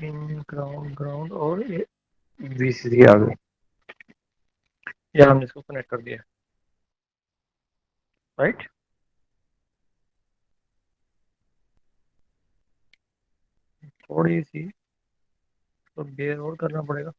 इन ग्राउंड ग्राउंड और ये वीसीसी आ गई। यहाँ हमने इसको कनेक्ट कर दिया, राइट। थोड़ी सी तो बेयर और करना पड़ेगा।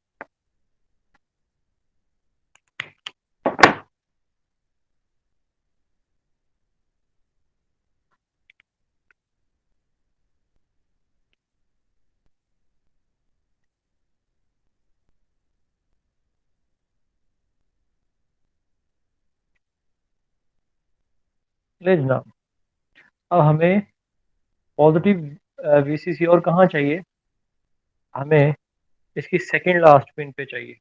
ले जनाब, अब हमें पॉजिटिव वीसीसी और कहाँ चाहिए, हमें इसकी सेकंड लास्ट पिन पे चाहिए।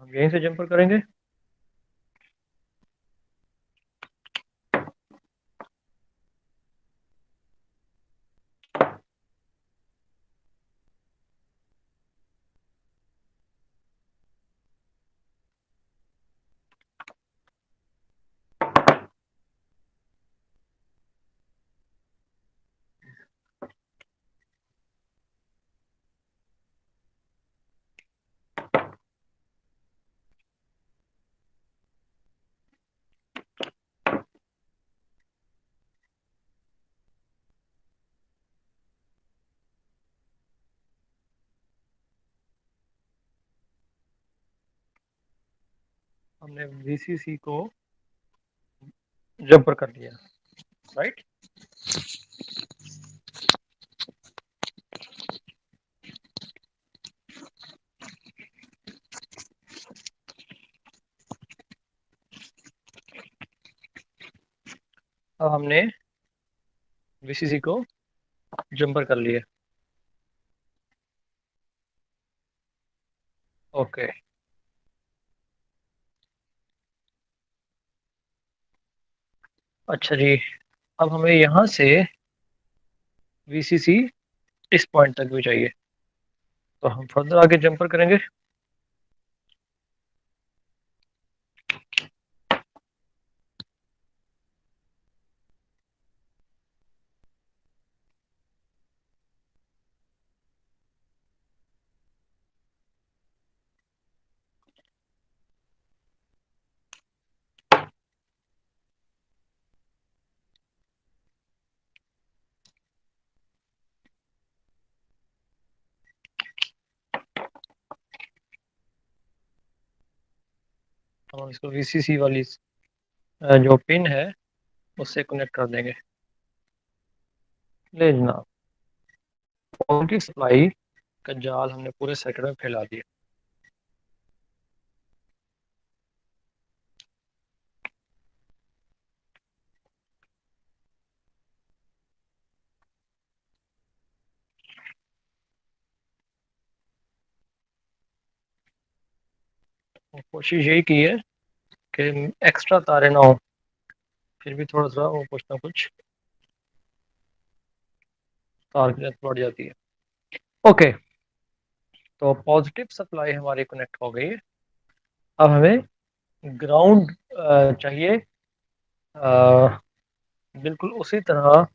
हम यहीं से जंपर करेंगे। हमने वीसीसी को जंपर कर दिया, राइट। अब हमने वीसीसी को जंपर कर लिया। ओके, अच्छा जी। अब हमें यहाँ से वीसीसी इस पॉइंट तक भी चाहिए, तो हम फर्दर आगे जंपर करेंगे। हम इसको वीसीसी वाली जो पिन है उससे कनेक्ट कर देंगे। ले जनाब, पॉजिटिव सप्लाई का जाल हमने पूरे सर्किट में फैला दिया। और कोशिश यही की है कि एक्स्ट्रा तारे ना हो, फिर भी थोड़ा सा वो कुछ ना कुछ तार की जरूरत पड़ जाती है। ओके, तो पॉजिटिव सप्लाई हमारी कनेक्ट हो गई है। अब हमें ग्राउंड चाहिए, बिल्कुल उसी तरह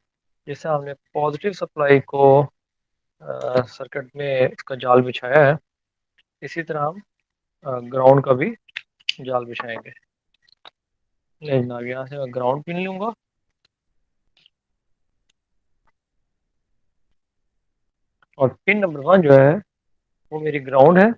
जैसे हमने पॉजिटिव सप्लाई को सर्किट में इसका जाल बिछाया है, इसी तरह हम ग्राउंड का भी जाल बिछाएंगे। ले जनाब, यहाँ से मैं ग्राउंड पिन लूँगा और पिन नंबर 1 जो है वो मेरी ग्राउंड है।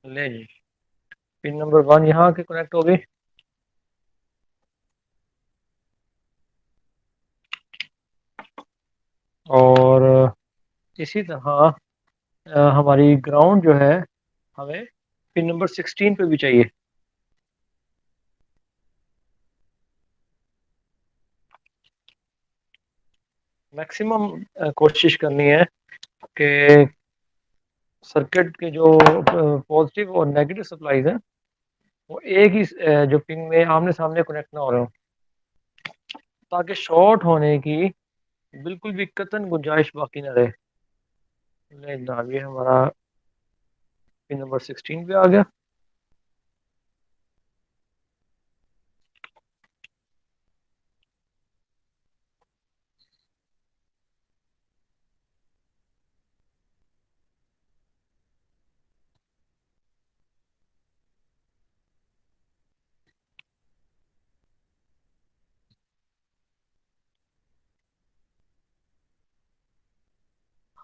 ले जी, पिन नंबर 1 यहाँ के कनेक्ट हो गई। और इसी तरह हमारी ग्राउंड जो है हमें पिन नंबर 16 पे भी चाहिए। मैक्सिमम कोशिश करनी है कि सर्किट के जो पॉजिटिव और नेगेटिव सप्लाईज हैं वो एक ही जो पिन में आमने सामने कनेक्ट ना हो रहे हो, ताकि शॉर्ट होने की बिल्कुल भी कतन गुंजाइश बाकी ना रहे। ले जनाब, ये हमारा पिन नंबर 16 पे आ गया।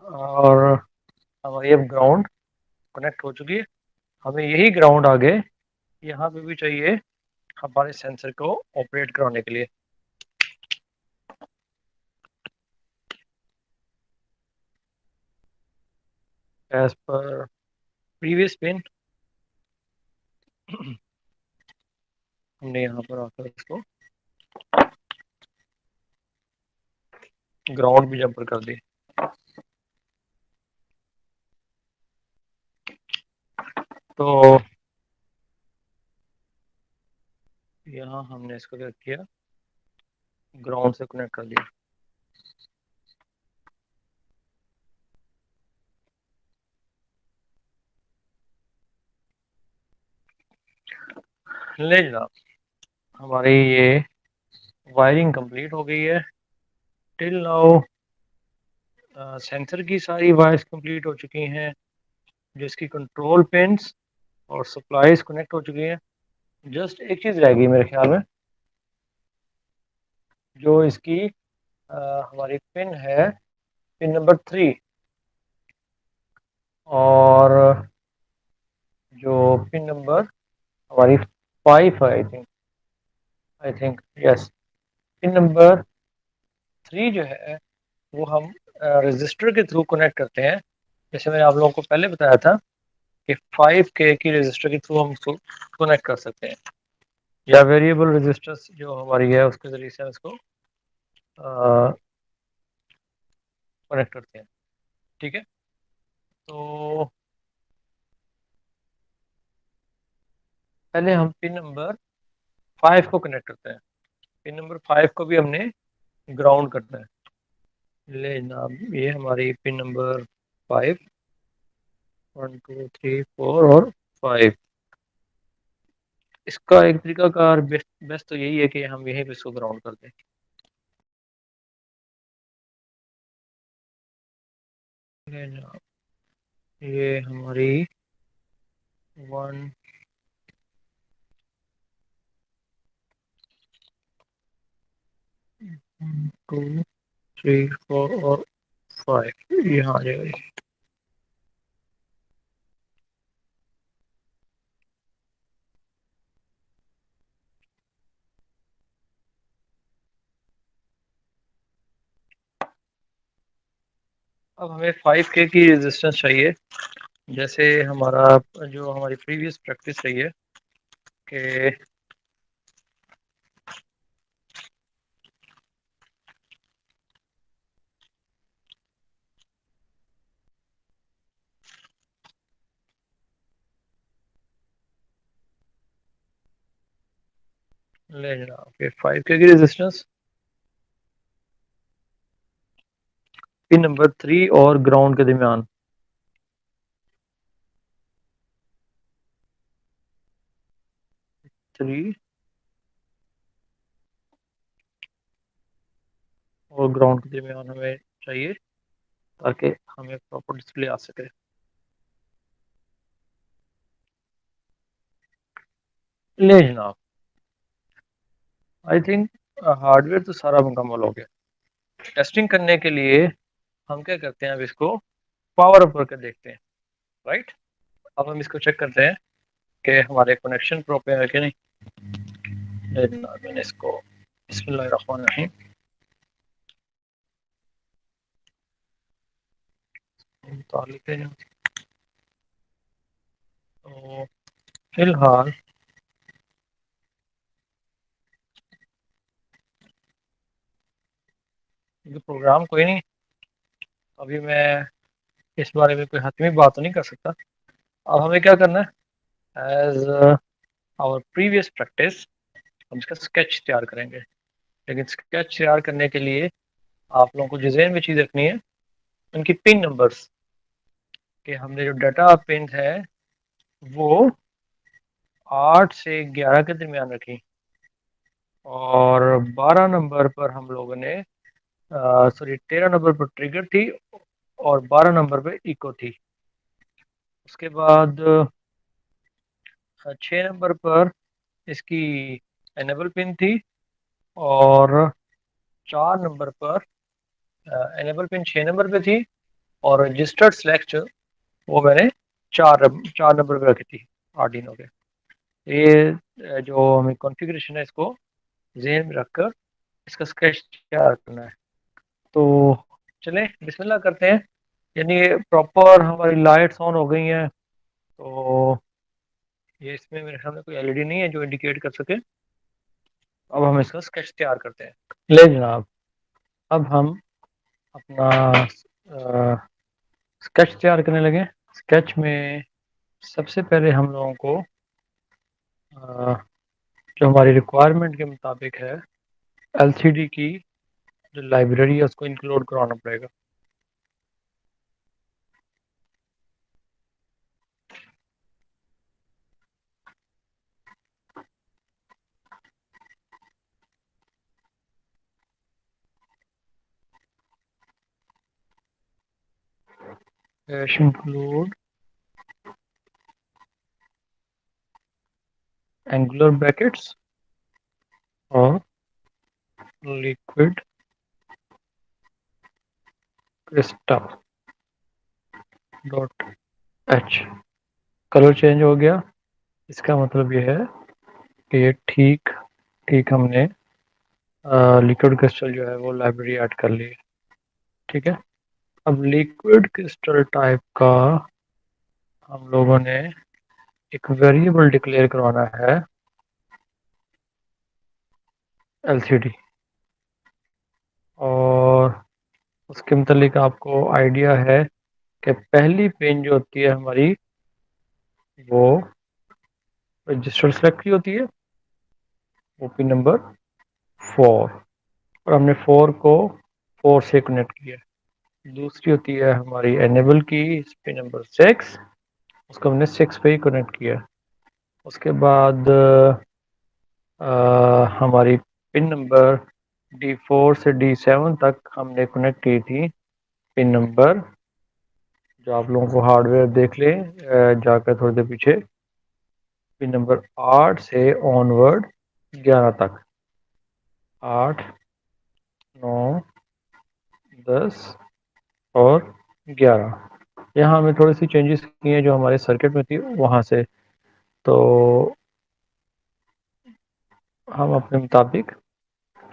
और हमारी अब ग्राउंड कनेक्ट हो चुकी है। हमें यही ग्राउंड आगे यहाँ पे भी चाहिए हमारे सेंसर को ऑपरेट कराने के लिए। एज पर प्रीवियस पिन हमने यहाँ पर आकर इसको ग्राउंड भी जंपर कर दी। तो यहाँ हमने इसको क्या किया, ग्राउंड से कनेक्ट कर दिया। ले जनाब, हमारी ये वायरिंग कंप्लीट हो गई है। टिल नाउ सेंसर की सारी वायर्स कंप्लीट हो चुकी हैं, जिसकी कंट्रोल पिन्स और सप्लाईज कनेक्ट हो चुकी हैं। जस्ट एक चीज़ रह गई मेरे ख्याल में, जो इसकी हमारी पिन है, पिन नंबर 3, और जो पिन नंबर हमारी 5 है, I think yes, pin number 3 जो है वो हम रजिस्टर के थ्रू कनेक्ट करते हैं। जैसे मैंने आप लोगों को पहले बताया था कि 5K की रजिस्टर के थ्रू हम इसको कनेक्ट कर सकते हैं, या वेरिएबल रजिस्टर्स जो हमारी है उसके ज़रिए से हम इसको कनेक्ट करते हैं। ठीक है, तो पहले हम पिन नंबर 5 को कनेक्ट करते हैं। पिन नंबर 5 को भी हमने ग्राउंड करना है। ले जनाब, ये हमारी पिन नंबर 5, 1 2 3 4 और 5। इसका एक तरीकाकार बेस्ट बेस्ट तो यही है कि हम यहीं पे इसको ग्राउंड कर दें। ले जनाब, ये हमारी 1 2 3 4 और 5 यहाँ आ जाएगा। अब हमें 5K की रेजिस्टेंस चाहिए, जैसे हमारा जो हमारी प्रीवियस प्रैक्टिस रही है कि ले जनाब, ये 5K की रेजिस्टेंस पिन नंबर 3 और ग्राउंड के दरमियान। 3 और ग्राउंड के दरमियान हमें चाहिए, ताकि हमें प्रॉपर डिस्प्ले आ सके। ले जनाब, आई थिंक हार्डवेयर तो सारा मुकम्मल हो गया। टेस्टिंग करने के लिए हम क्या करते हैं, अब इसको पावर अप करके देखते हैं, राइट। अब हम इसको चेक करते हैं कि हमारे कनेक्शन प्रॉपर है कि नहीं। मैंने इसको बिस्मिल्लाहिर्रहमानिर्रहीम तालिक है। तो फिलहाल ये प्रोग्राम कोई नहीं, अभी मैं इस बारे में कोई हतमी बात तो नहीं कर सकता। अब हमें क्या करना है, एज आवर प्रीवियस प्रैक्टिस हम इसका स्केच तैयार करेंगे। लेकिन स्केच तैयार करने के लिए आप लोगों को जो ज़हन में चीज़ रखनी है, उनकी पिन नंबर्स कि हमने जो डाटा पिन है वो 8 से 11 के दरमियान रखी, और 12 नंबर पर हम लोगों ने सॉरी 13 नंबर पर ट्रिगर थी और 12 नंबर पे इको थी। उसके बाद 6 नंबर पर इसकी एनेबल पिन थी, और 4 नंबर पर एनेबल पिन 6 नंबर पे थी, और रजिस्टर्ड सेलेक्ट वो मैंने चार नंबर पे रखी थी आर्डिनो के। ये जो हमें कॉन्फ़िगरेशन है इसको ज़हन में रखकर इसका स्केच तैयार करना है। तो चलें बिस्मिल्लाह करते हैं। यानी प्रॉपर हमारी लाइट्स ऑन हो गई हैं, तो ये इसमें मेरे सामने कोई एलईडी नहीं है जो इंडिकेट कर सके। अब हम इसका स्केच तैयार करते हैं। ले जनाब, अब हम अपना स्केच तैयार करने लगे। स्केच में सबसे पहले हम लोगों को अ, जो हमारी रिक्वायरमेंट के मुताबिक है एलसीडी की जो लाइब्रेरी है उसको इंक्लूड कराना पड़ेगा। इंक्लूड एंगुलर ब्रैकेट्स और liquid crystal dot H. Colour change हो गया, इसका मतलब ये है कि ये ठीक ठीक हमने लिक्विड क्रिस्टल जो है वो लाइब्रेरी ऐड कर ली है। ठीक है, अब लिक्विड क्रिस्टल टाइप का हम लोगों ने एक वेरिएबल डिक्लेयर करवाना है एलसीडी, और उसके मतलब आपको आइडिया है कि पहली पिन जो होती है हमारी वो रजिस्टर सेलेक्ट की होती है, वो पिन नंबर 4, और हमने 4 को 4 से कनेक्ट किया। दूसरी होती है हमारी एनेबल की पिन नंबर 6, उसको हमने 6 पे ही कनेक्ट किया। उसके बाद हमारी पिन नंबर D4 से D7 तक हमने कनेक्ट की थी पिन नंबर, जो आप लोगों को हार्डवेयर देख ले जाकर थोड़ी देर पीछे, पिन नंबर 8 से ऑनवर्ड 11 तक, 8, 9, 10 और 11। यहाँ हमें थोड़ी सी चेंजेस की हैं जो हमारे सर्किट में थी वहाँ से, तो हम अपने मुताबिक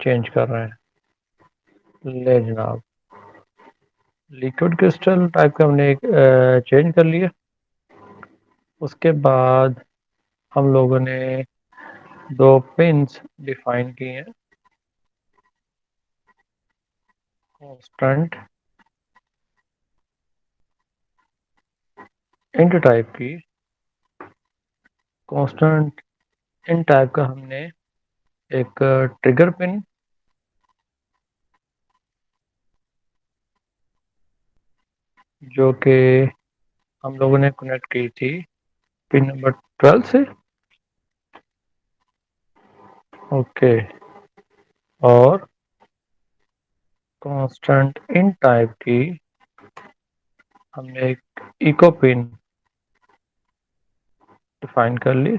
चेंज कर रहे हैं। ले जनाब, लिक्विड क्रिस्टल टाइप का हमने एक चेंज कर लिया। उसके बाद हम लोगों ने दो पिंस डिफाइन की हैं, कांस्टेंट इंट टाइप की। कांस्टेंट इंट टाइप का हमने एक ट्रिगर पिन जो कि हम लोगों ने कनेक्ट की थी पिन नंबर 12 से। ओके, और कांस्टेंट इंट टाइप की हमने एक इको पिन डिफाइन कर ली,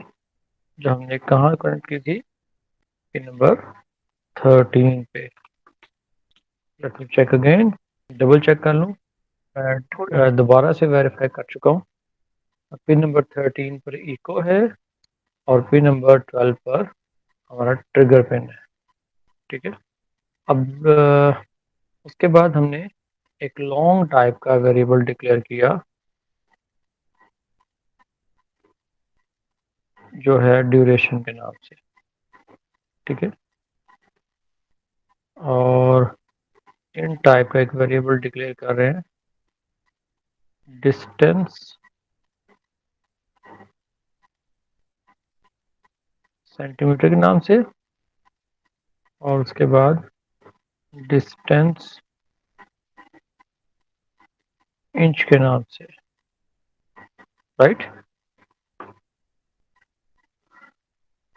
जो हमने कहाँ कनेक्ट की थी, पिन नंबर 13 पे। Let me check again, double check कर लूँ, मैं दोबारा से वेरीफाई कर चुका हूँ। पिन नंबर 13 पर इको है और पिन नंबर 12 पर हमारा ट्रिगर पिन है। ठीक है। अब उसके बाद हमने एक लॉन्ग टाइप का वेरिएबल डिक्लेयर किया जो है ड्यूरेशन के नाम से। ठीक है। और इन टाइप का एक वेरिएबल डिक्लेयर कर रहे हैं डिस्टेंस सेंटीमीटर के नाम से, और उसके बाद डिस्टेंस इंच के नाम से। राइट।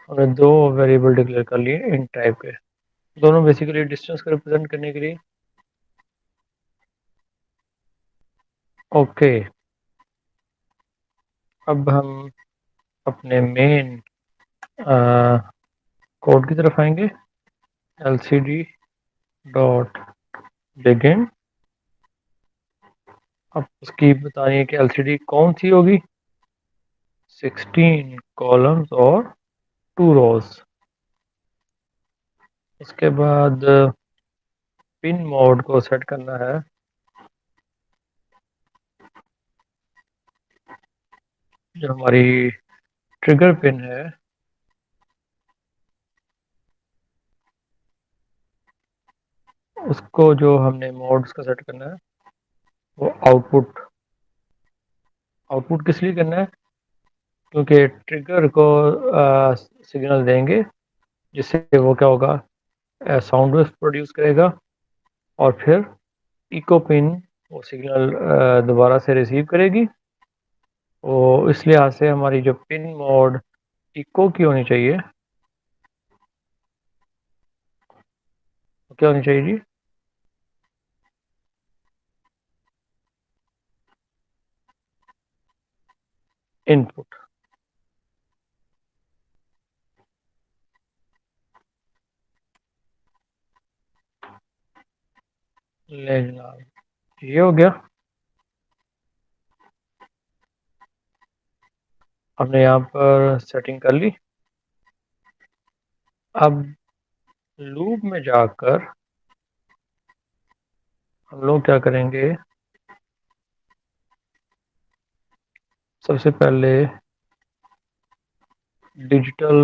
हमने दो वेरिएबल डिक्लेयर कर लिए इन टाइप के, दोनों बेसिकली डिस्टेंस को रिप्रेजेंट करने के लिए। ओके। अब हम अपने मेन कोड की तरफ आएंगे। lcd dot begin. अब उसकी बतानी है कि lcd कौन सी होगी। 16 कॉलम्स और 2 रोज। उसके बाद पिन मोड को सेट करना है जो हमारी ट्रिगर पिन है उसको, जो हमने मोड्स का सेट करना है वो आउटपुट। आउटपुट किस लिए करना है, क्योंकि ट्रिगर को सिग्नल देंगे जिससे वो क्या होगा, साउंड वेव प्रोड्यूस करेगा और फिर इको पिन वो सिग्नल दोबारा से रिसीव करेगी। तो इस लिहाज से हमारी जो पिन मोड इको की होनी चाहिए, वो क्या होनी चाहिए जी, इनपुट। ले जनाब, ये हो गया। हमने यहाँ पर सेटिंग कर ली। अब लूप में जाकर हम लोग क्या करेंगे, सबसे पहले डिजिटल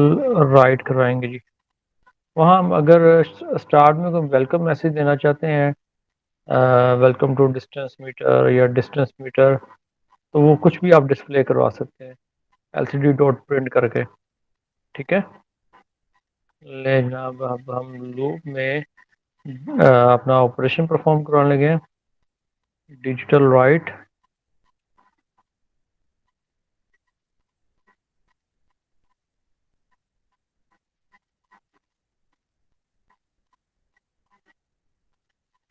राइट करवाएंगे जी। वहाँ हम अगर स्टार्ट में कोई वेलकम मैसेज देना चाहते हैं, वेलकम टू डिस्टेंस मीटर या डिस्टेंस मीटर, तो वो कुछ भी आप डिस्प्ले करवा सकते हैं एलसीडी डॉट प्रिंट करके। ठीक है। ले जनाब, अब हम लूप में अपना ऑपरेशन परफॉर्म करवाने लगे। डिजिटल राइट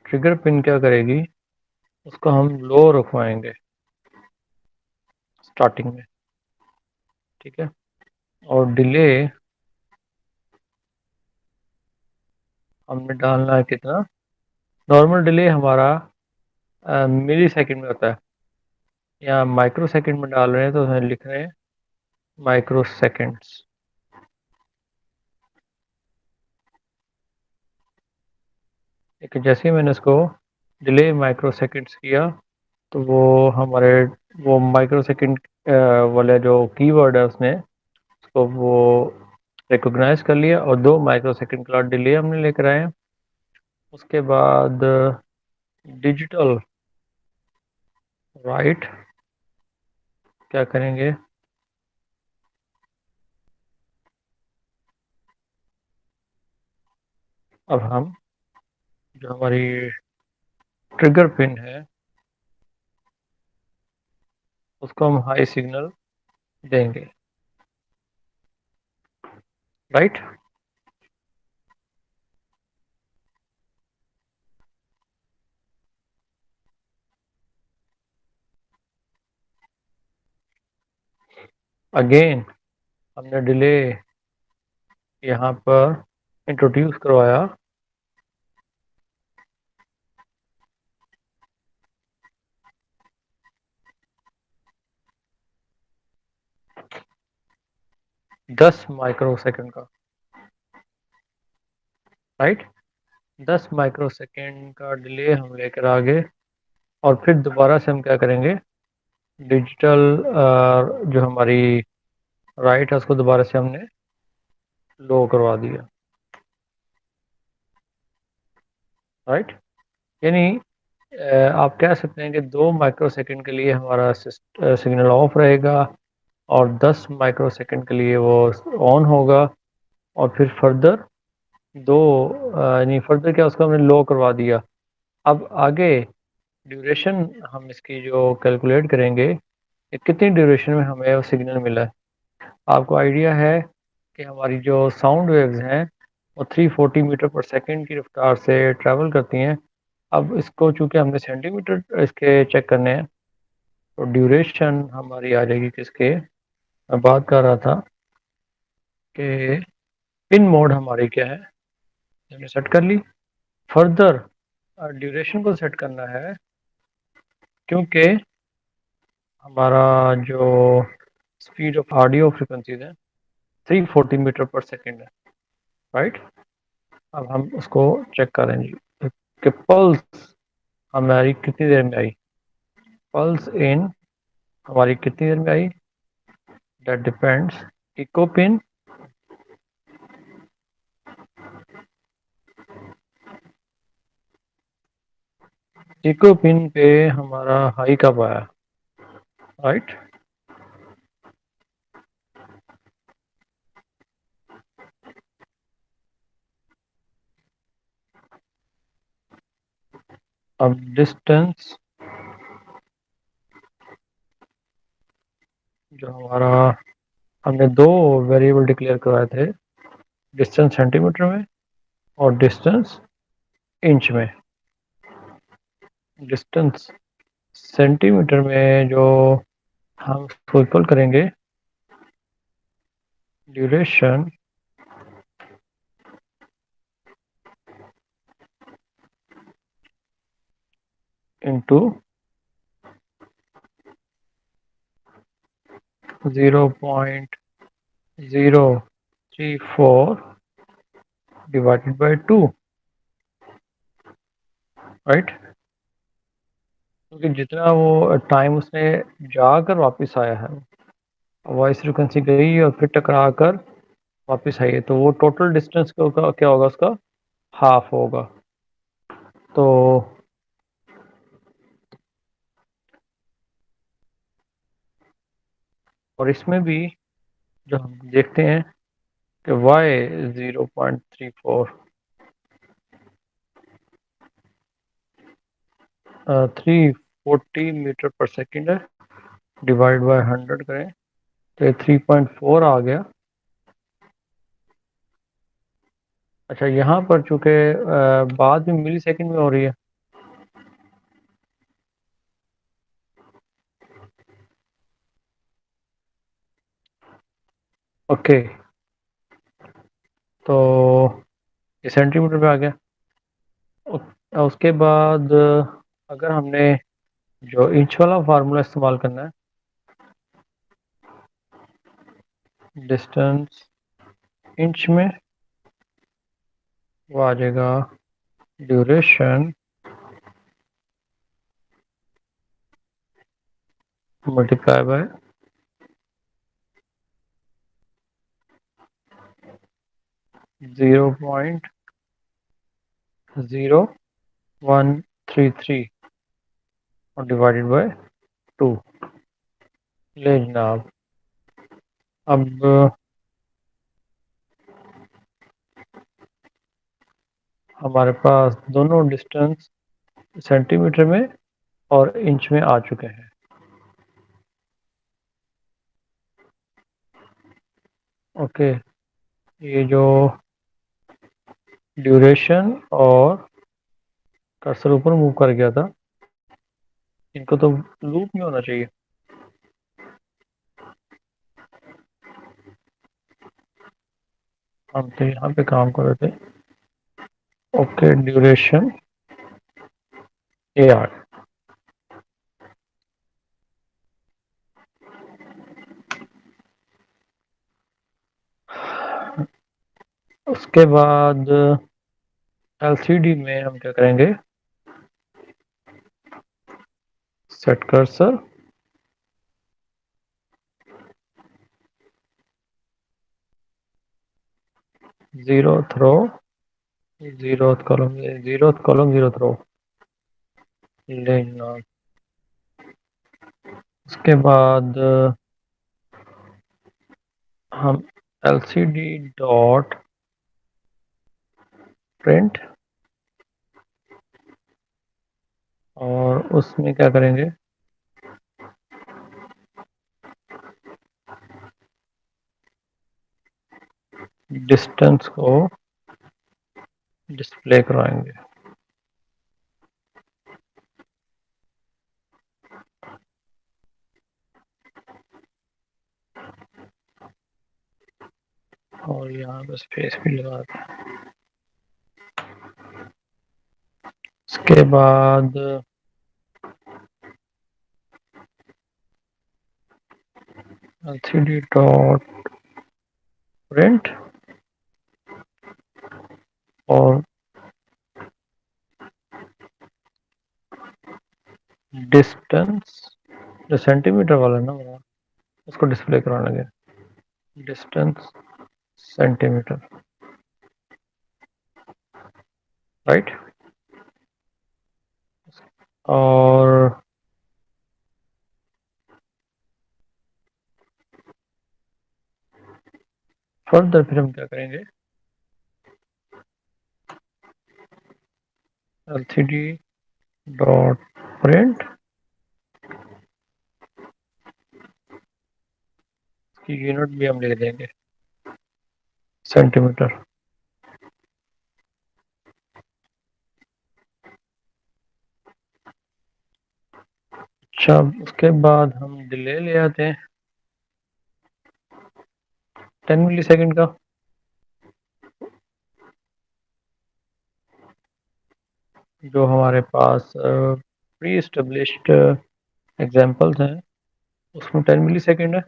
ट्रिगर पिन क्या करेगी, उसको हम लो रखवाएंगे स्टार्टिंग में। ठीक है। और डिले हमने डालना है कितना, नॉर्मल डिले हमारा मिली सेकेंड में होता है, यहाँ माइक्रो सेकेंड में डाल रहे हैं तो उसमें लिख रहे हैं माइक्रो सेकेंड्स। लेकिन जैसे ही मैंने इसको डिले माइक्रो सेकेंड्स किया तो वो हमारे वो माइक्रो सेकेंड वाला जो कीवर्ड है उसने उसको वो रिकॉग्नाइज कर लिया और 2 माइक्रो सेकेंड का डिले हमने लेकर आए। उसके बाद डिजिटल राइट क्या करेंगे, अब हम जो हमारी ट्रिगर पिन है उसको हम हाई सिग्नल देंगे। राइट। अगेन हमने डिले यहाँ पर इंट्रोड्यूस करवाया 10 माइक्रोसेकंड का, राइट। 10 माइक्रोसेकंड का डिले हम लेकर आगे, और फिर दोबारा से हम क्या करेंगे, डिजिटल जो हमारी राइट है उसको दोबारा से हमने लो करवा दिया, राइट। यानी आप कह सकते हैं कि 2 माइक्रोसेकंड के लिए हमारा सिग्नल ऑफ रहेगा, और 10 माइक्रोसेकंड के लिए वो ऑन होगा, और फिर फर्दर दो यानी फर्दर क्या, उसको हमने लो करवा दिया। अब आगे ड्यूरेशन हम इसकी जो कैलकुलेट करेंगे कि कितनी ड्यूरेशन में हमें वो सिग्नल मिला है। आपको आइडिया है कि हमारी जो साउंड वेव्स हैं वो 340 मीटर पर सेकंड की रफ्तार से ट्रैवल करती हैं। अब इसको चूँकि हमने सेंटीमीटर इसके चेक करने हैं, तो ड्यूरेशन हमारी आ जाएगी किसके, मैं बात कर रहा था कि पिन मोड हमारी क्या है, हमने सेट कर ली। फर्दर ड्यूरेशन को सेट करना है, क्योंकि हमारा जो स्पीड ऑफ ऑडियो फ्रिक्वेंसीज है 340 मीटर पर सेकंड है, राइट। अब हम उसको चेक करेंगे कि पल्स हमारी कितनी देर में आई, पल्स इन हमारी कितनी देर में आई, दैट डिपेंड्स। इको पिन, इको पिन पे हमारा हाई कब आया, राइट। अब डिस्टेंस जो हमारा, हमने दो वेरिएबल डिक्लेयर कराए थे, डिस्टेंस सेंटीमीटर में और डिस्टेंस इंच में। डिस्टेंस सेंटीमीटर में जो हम उसको इक्वल करेंगे duration into 0.034 divided by 2, right. क्योंकि जितना वो टाइम उसने जाकर वापस आया है, वॉइस फ्रिक्वेंसी गई और फिर टकरा कर वापस आई है, तो वो टोटल डिस्टेंस का क्या होगा, उसका हाफ होगा। तो और इसमें भी जो हम देखते हैं कि y 0.34 340 मीटर पर सेकंड है, डिवाइड बाय 100 करें तो ये 3.4 आ गया। अच्छा, यहाँ पर चूंकि बाद में मिली सेकंड में हो रही है, ओके, तो ये सेंटीमीटर पे आ गया। उसके बाद अगर हमने जो इंच वाला फार्मूला इस्तेमाल करना है, डिस्टेंस इंच में, वो आ जाएगा ड्यूरेशन मल्टीप्लाई बाय 0.0133 और डिवाइडेड बाय 2। ले जनाब, अब हमारे पास दोनों डिस्टेंस सेंटीमीटर में और इंच में आ चुके हैं। ओके, ये जो ड्यूरेशन और कर्सर ऊपर मूव कर गया था, इनको तो लूप में होना चाहिए। हम तो यहाँ पे काम कर रहे थे। ओके, ड्यूरेशन ए आर, उसके बाद LCD में हम क्या करेंगे, सेट कर्सर, जीरोथ रो, जीरोथ कॉलम, जीरोथ रो लेना। उसके बाद हम LCD डॉट प्रिंट, और उसमें क्या करेंगे, डिस्टेंस को डिस्प्ले कराएंगे। और यहाँ पे स्पेस भी लगा दें। उसके बाद LCD डॉट प्रिंट और डिस्टेंस, जो सेंटीमीटर वाला है ना वो, उसको डिस्प्ले कराने लगे, डिस्टेंस सेंटीमीटर, राइट। और फर्दर फिर हम क्या करेंगे, LCD डॉट प्रिंट की यूनिट भी हम लिख देंगे सेंटीमीटर। अच्छा, उसके बाद हम डिले ले आते हैं 10 मिली सेकेंड का। जो हमारे पास प्री एस्टेब्लिश्ड एग्जांपल्स हैं उसमें 10 मिली सेकेंड है,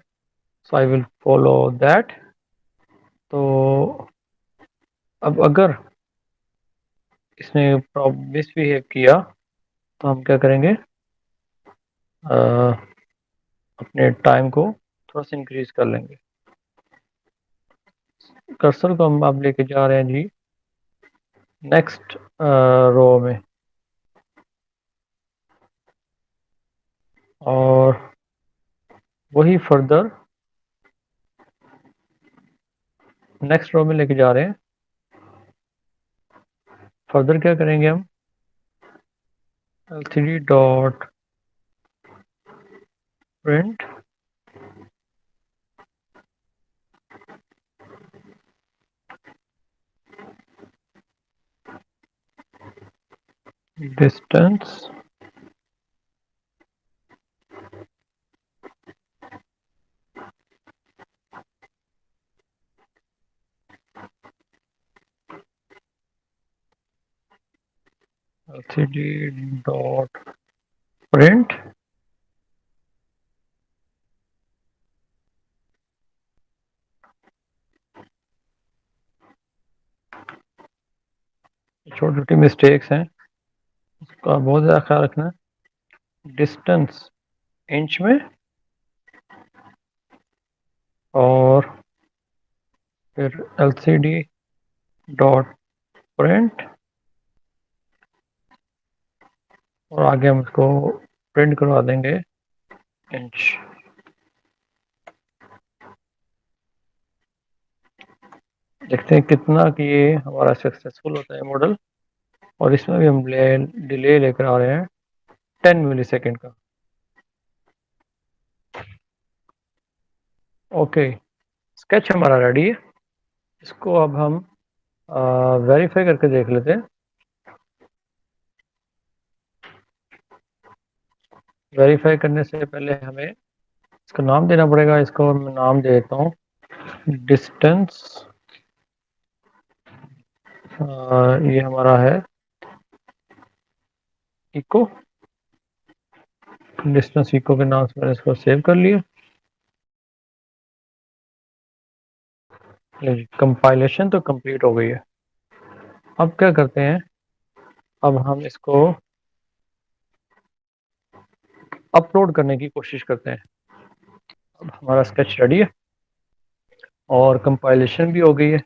सो आई विल फॉलो दैट। तो अब अगर इसने मिसबिहेव किया तो हम क्या करेंगे, अपने टाइम को थोड़ा सा इंक्रीज कर लेंगे। कर्सर को हम अब लेके जा रहे हैं जी नेक्स्ट रो में, और वही फर्दर नेक्स्ट रो में लेके जा रहे हैं। फर्दर क्या करेंगे हम, LCD dot print distance LCD dot print छोटी छोटी मिस्टेक्स हैं, उसका बहुत ज़्यादा ख्याल रखना है। डिस्टेंस इंच में, और फिर LCD डॉट प्रिंट, और आगे हम इसको प्रिंट करवा देंगे इंच। देखते हैं कितना कि ये हमारा सक्सेसफुल होता है मॉडल। और इसमें भी हम डिले लेकर आ रहे हैं 10 मिली सेकेंड का। ओके, स्केच हमारा रेडी है। इसको अब हम वेरीफाई करके देख लेते हैं। वेरीफाई करने से पहले हमें इसका नाम देना पड़ेगा। इसको मैं नाम दे देता हूँ डिस्टेंस, ये हमारा है इको, डिस्टेंस इको के नाम से मैंने इसको सेव कर लिया। कंपाइलेशन तो कंप्लीट हो गई है। अब क्या करते हैं, अब हम इसको अपलोड करने की कोशिश करते हैं। अब हमारा स्केच रेडी है और कंपाइलेशन भी हो गई है।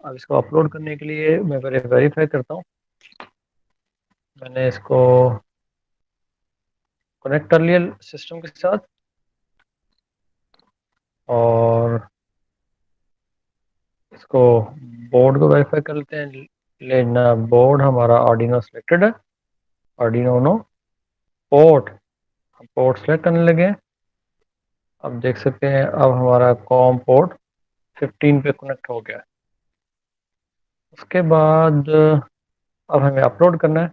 अब इसको अपलोड करने के लिए मैं वेरीफाई करता हूँ। मैंने इसको कनेक्ट कर लिया सिस्टम के साथ और इसको बोर्ड को वेरीफाई कर लेते हैं। लेना बोर्ड हमारा आर्डिनो सिलेक्टेड है, आर्डिनो उनो। पोर्ट, हम पोर्ट सेलेक्ट करने लगे हैं। अब देख सकते हैं अब हमारा कॉम पोर्ट 15 पे कनेक्ट हो गया है। उसके बाद अब हमें अपलोड करना है।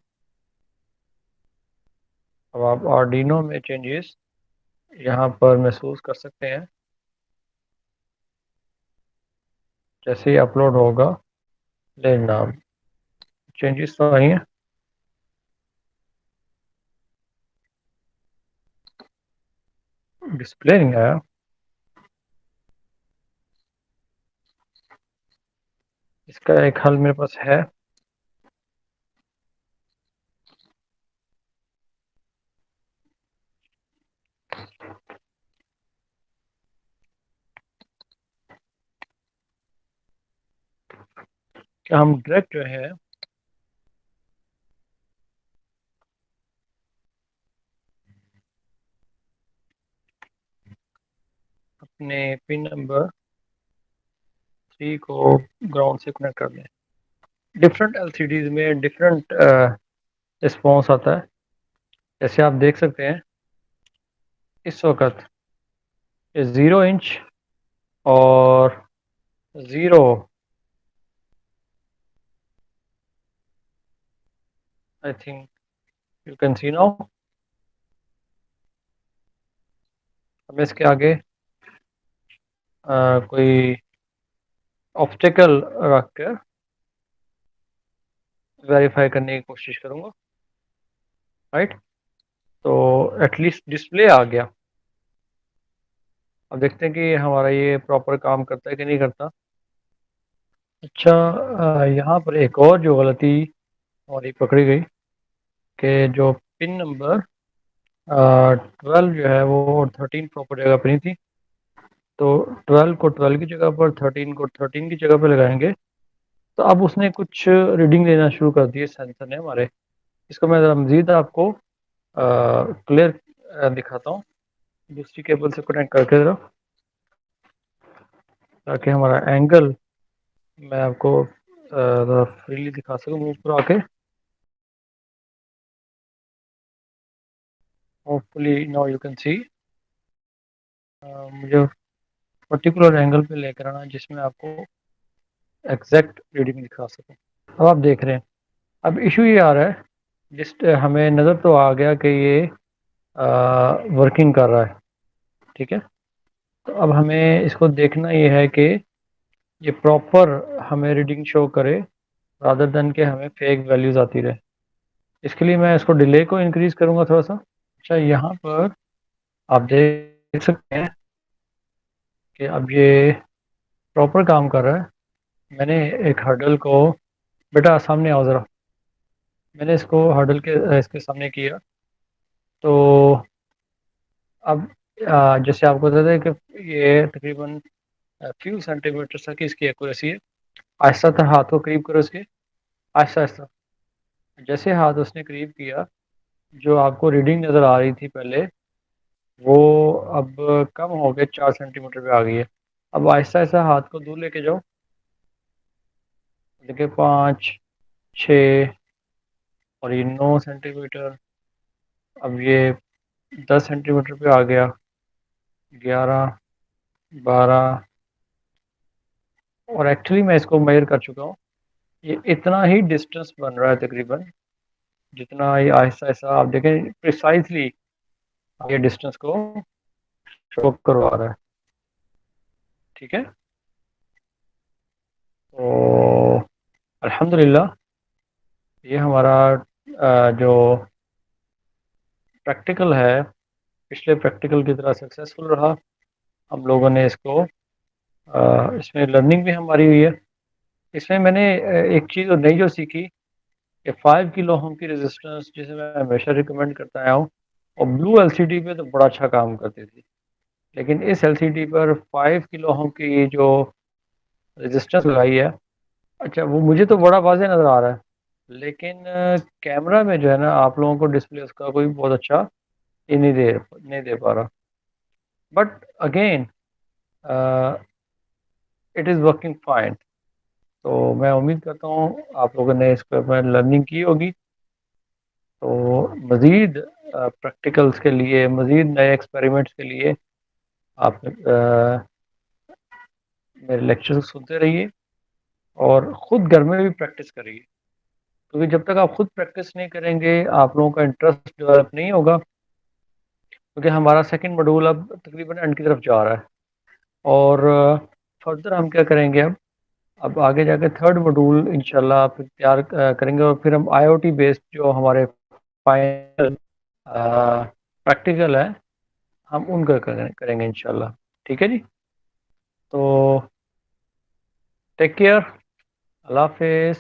अब आप आर्डिनो में चेंजेस यहाँ पर महसूस कर सकते हैं। जैसे ही अपलोड होगा, लेना चेंजेस तो आई हैं, डिस्प्ले नहीं आया। इसका एक हल मेरे पास है। कि हम डायरेक्ट जो है अपने पिन नंबर 3 को ग्राउंड से कनेक्ट कर दें। डिफरेंट एलसीडीज में डिफरेंट रिस्पॉन्स आता है। जैसे आप देख सकते हैं इस वक्त ये 0 इंच और 0, I think you can see now. हमें इसके आगे कोई ऑब्स्टिकल रख कर वेरीफाई करने की कोशिश करूँगा। राइट, तो एटलीस्ट डिस्प्ले आ गया। अब देखते हैं कि हमारा ये प्रॉपर काम करता है कि नहीं करता। अच्छा, यहाँ पर एक और जो गलती हमारी पकड़ी गई कि जो पिन नंबर 12 जो है वो 13 प्रॉपर जगह पर नहीं थी। तो 12 को 12 की जगह पर, 13 को 13 की जगह पर लगाएंगे तो अब उसने कुछ रीडिंग लेना शुरू कर दी है सेंसर ने हमारे। इसको मैं ज़रा मज़ीद आपको क्लियर दिखाता हूँ दूसरी केबल से कनेक्ट करके ज़रा, ताकि हमारा एंगल मैं आपको ज़रा फ्रीली दिखा सकूँ मूव पर आके। Hopefully now you can see. मुझे पर्टिकुलर एंगल पे लेकर आना जिसमें आपको एग्जैक्ट रीडिंग दिखा सकूँ। अब आप देख रहे हैं, अब इशू ये आ रहा है, जिस हमें नज़र तो आ गया कि ये वर्किंग कर रहा है। ठीक है, तो अब हमें इसको देखना ये है कि ये प्रॉपर हमें रीडिंग शो करे रादर देन के हमें फेक वैल्यूज़ आती रहे। इसके लिए मैं इसको डिले को इंक्रीज़ करूँगा थोड़ा सा। अच्छा, यहाँ पर आप देख सकते हैं कि अब ये प्रॉपर काम कर रहा है। मैंने एक हर्डल को, बेटा सामने आओ ज़रा, मैंने इसको हर्डल के इसके सामने किया तो अब जैसे आपको पता है कि ये तकरीबन फ्यू सेंटीमीटर तक इसकी एक्यूरेसी है। आहिस्ता था हाथ को करीब करो इसके, आहिस्ता आहिस्ता। जैसे हाथ उसने करीब किया, जो आपको रीडिंग नज़र आ रही थी पहले, वो अब कम हो गए, 4 सेंटीमीटर पे आ गई है। अब आहिस्ता आहिस्ता हाथ को दूर लेके जाओ, देखिए 5, 6 और ये 9 सेंटीमीटर। अब ये 10 सेंटीमीटर पे आ गया, 11, 12। और एक्चुअली मैं इसको मेजर कर चुका हूँ, ये इतना ही डिस्टेंस बन रहा है तकरीबन, जितना ये आहिस्ता आहिस्ता आप देखें प्रिसाइजली ये डिस्टेंस को शो करवा रहा है। ठीक है, तो अल्हम्दुलिल्लाह ये हमारा जो प्रैक्टिकल है पिछले प्रैक्टिकल की तरह सक्सेसफुल रहा। हम लोगों ने इसको इसमें लर्निंग भी हमारी हुई है। इसमें मैंने एक चीज़ और नई जो सीखी कि 5 किलो ओम की रेजिस्टेंस जिसे मैं हमेशा रिकमेंड करता आया हूँ, और ब्लू एलसीडी पे तो बड़ा अच्छा काम करती थी। लेकिन इस एलसीडी पर 5 किलो ओम की जो रेजिस्टेंस लगाई है, अच्छा वो मुझे तो बड़ा वाज़ेह नज़र आ रहा है। लेकिन कैमरा में जो है ना, आप लोगों को डिस्प्ले उसका कोई बहुत अच्छा ये नहीं दे पा रहा। But again it is working fine. तो मैं उम्मीद करता हूँ आप लोगों ने इस पर लर्निंग की होगी। तो मज़ीद प्रैक्टिकल्स के लिए, मज़ीद नए एक्सपेरिमेंट्स के लिए आप मेरे लेक्चर सुनते रहिए और ख़ुद घर में भी प्रैक्टिस करिए, क्योंकि जब तक आप खुद प्रैक्टिस नहीं करेंगे, आप लोगों का इंटरेस्ट डेवलप नहीं होगा। क्योंकि हमारा सेकंड मॉड्यूल अब तकरीबन एंड की तरफ जा रहा है, और फर्दर हम क्या करेंगे अब आगे जाके थर्ड मॉड्यूल इंशाल्लाह फिर तैयार करेंगे, और फिर हम आईओटी बेस्ड जो हमारे फाइनल प्रैक्टिकल है, हम उनका करेंगे इंशाल्लाह। ठीक है जी। तो टेक केयर, अल्लाह हाफिज़।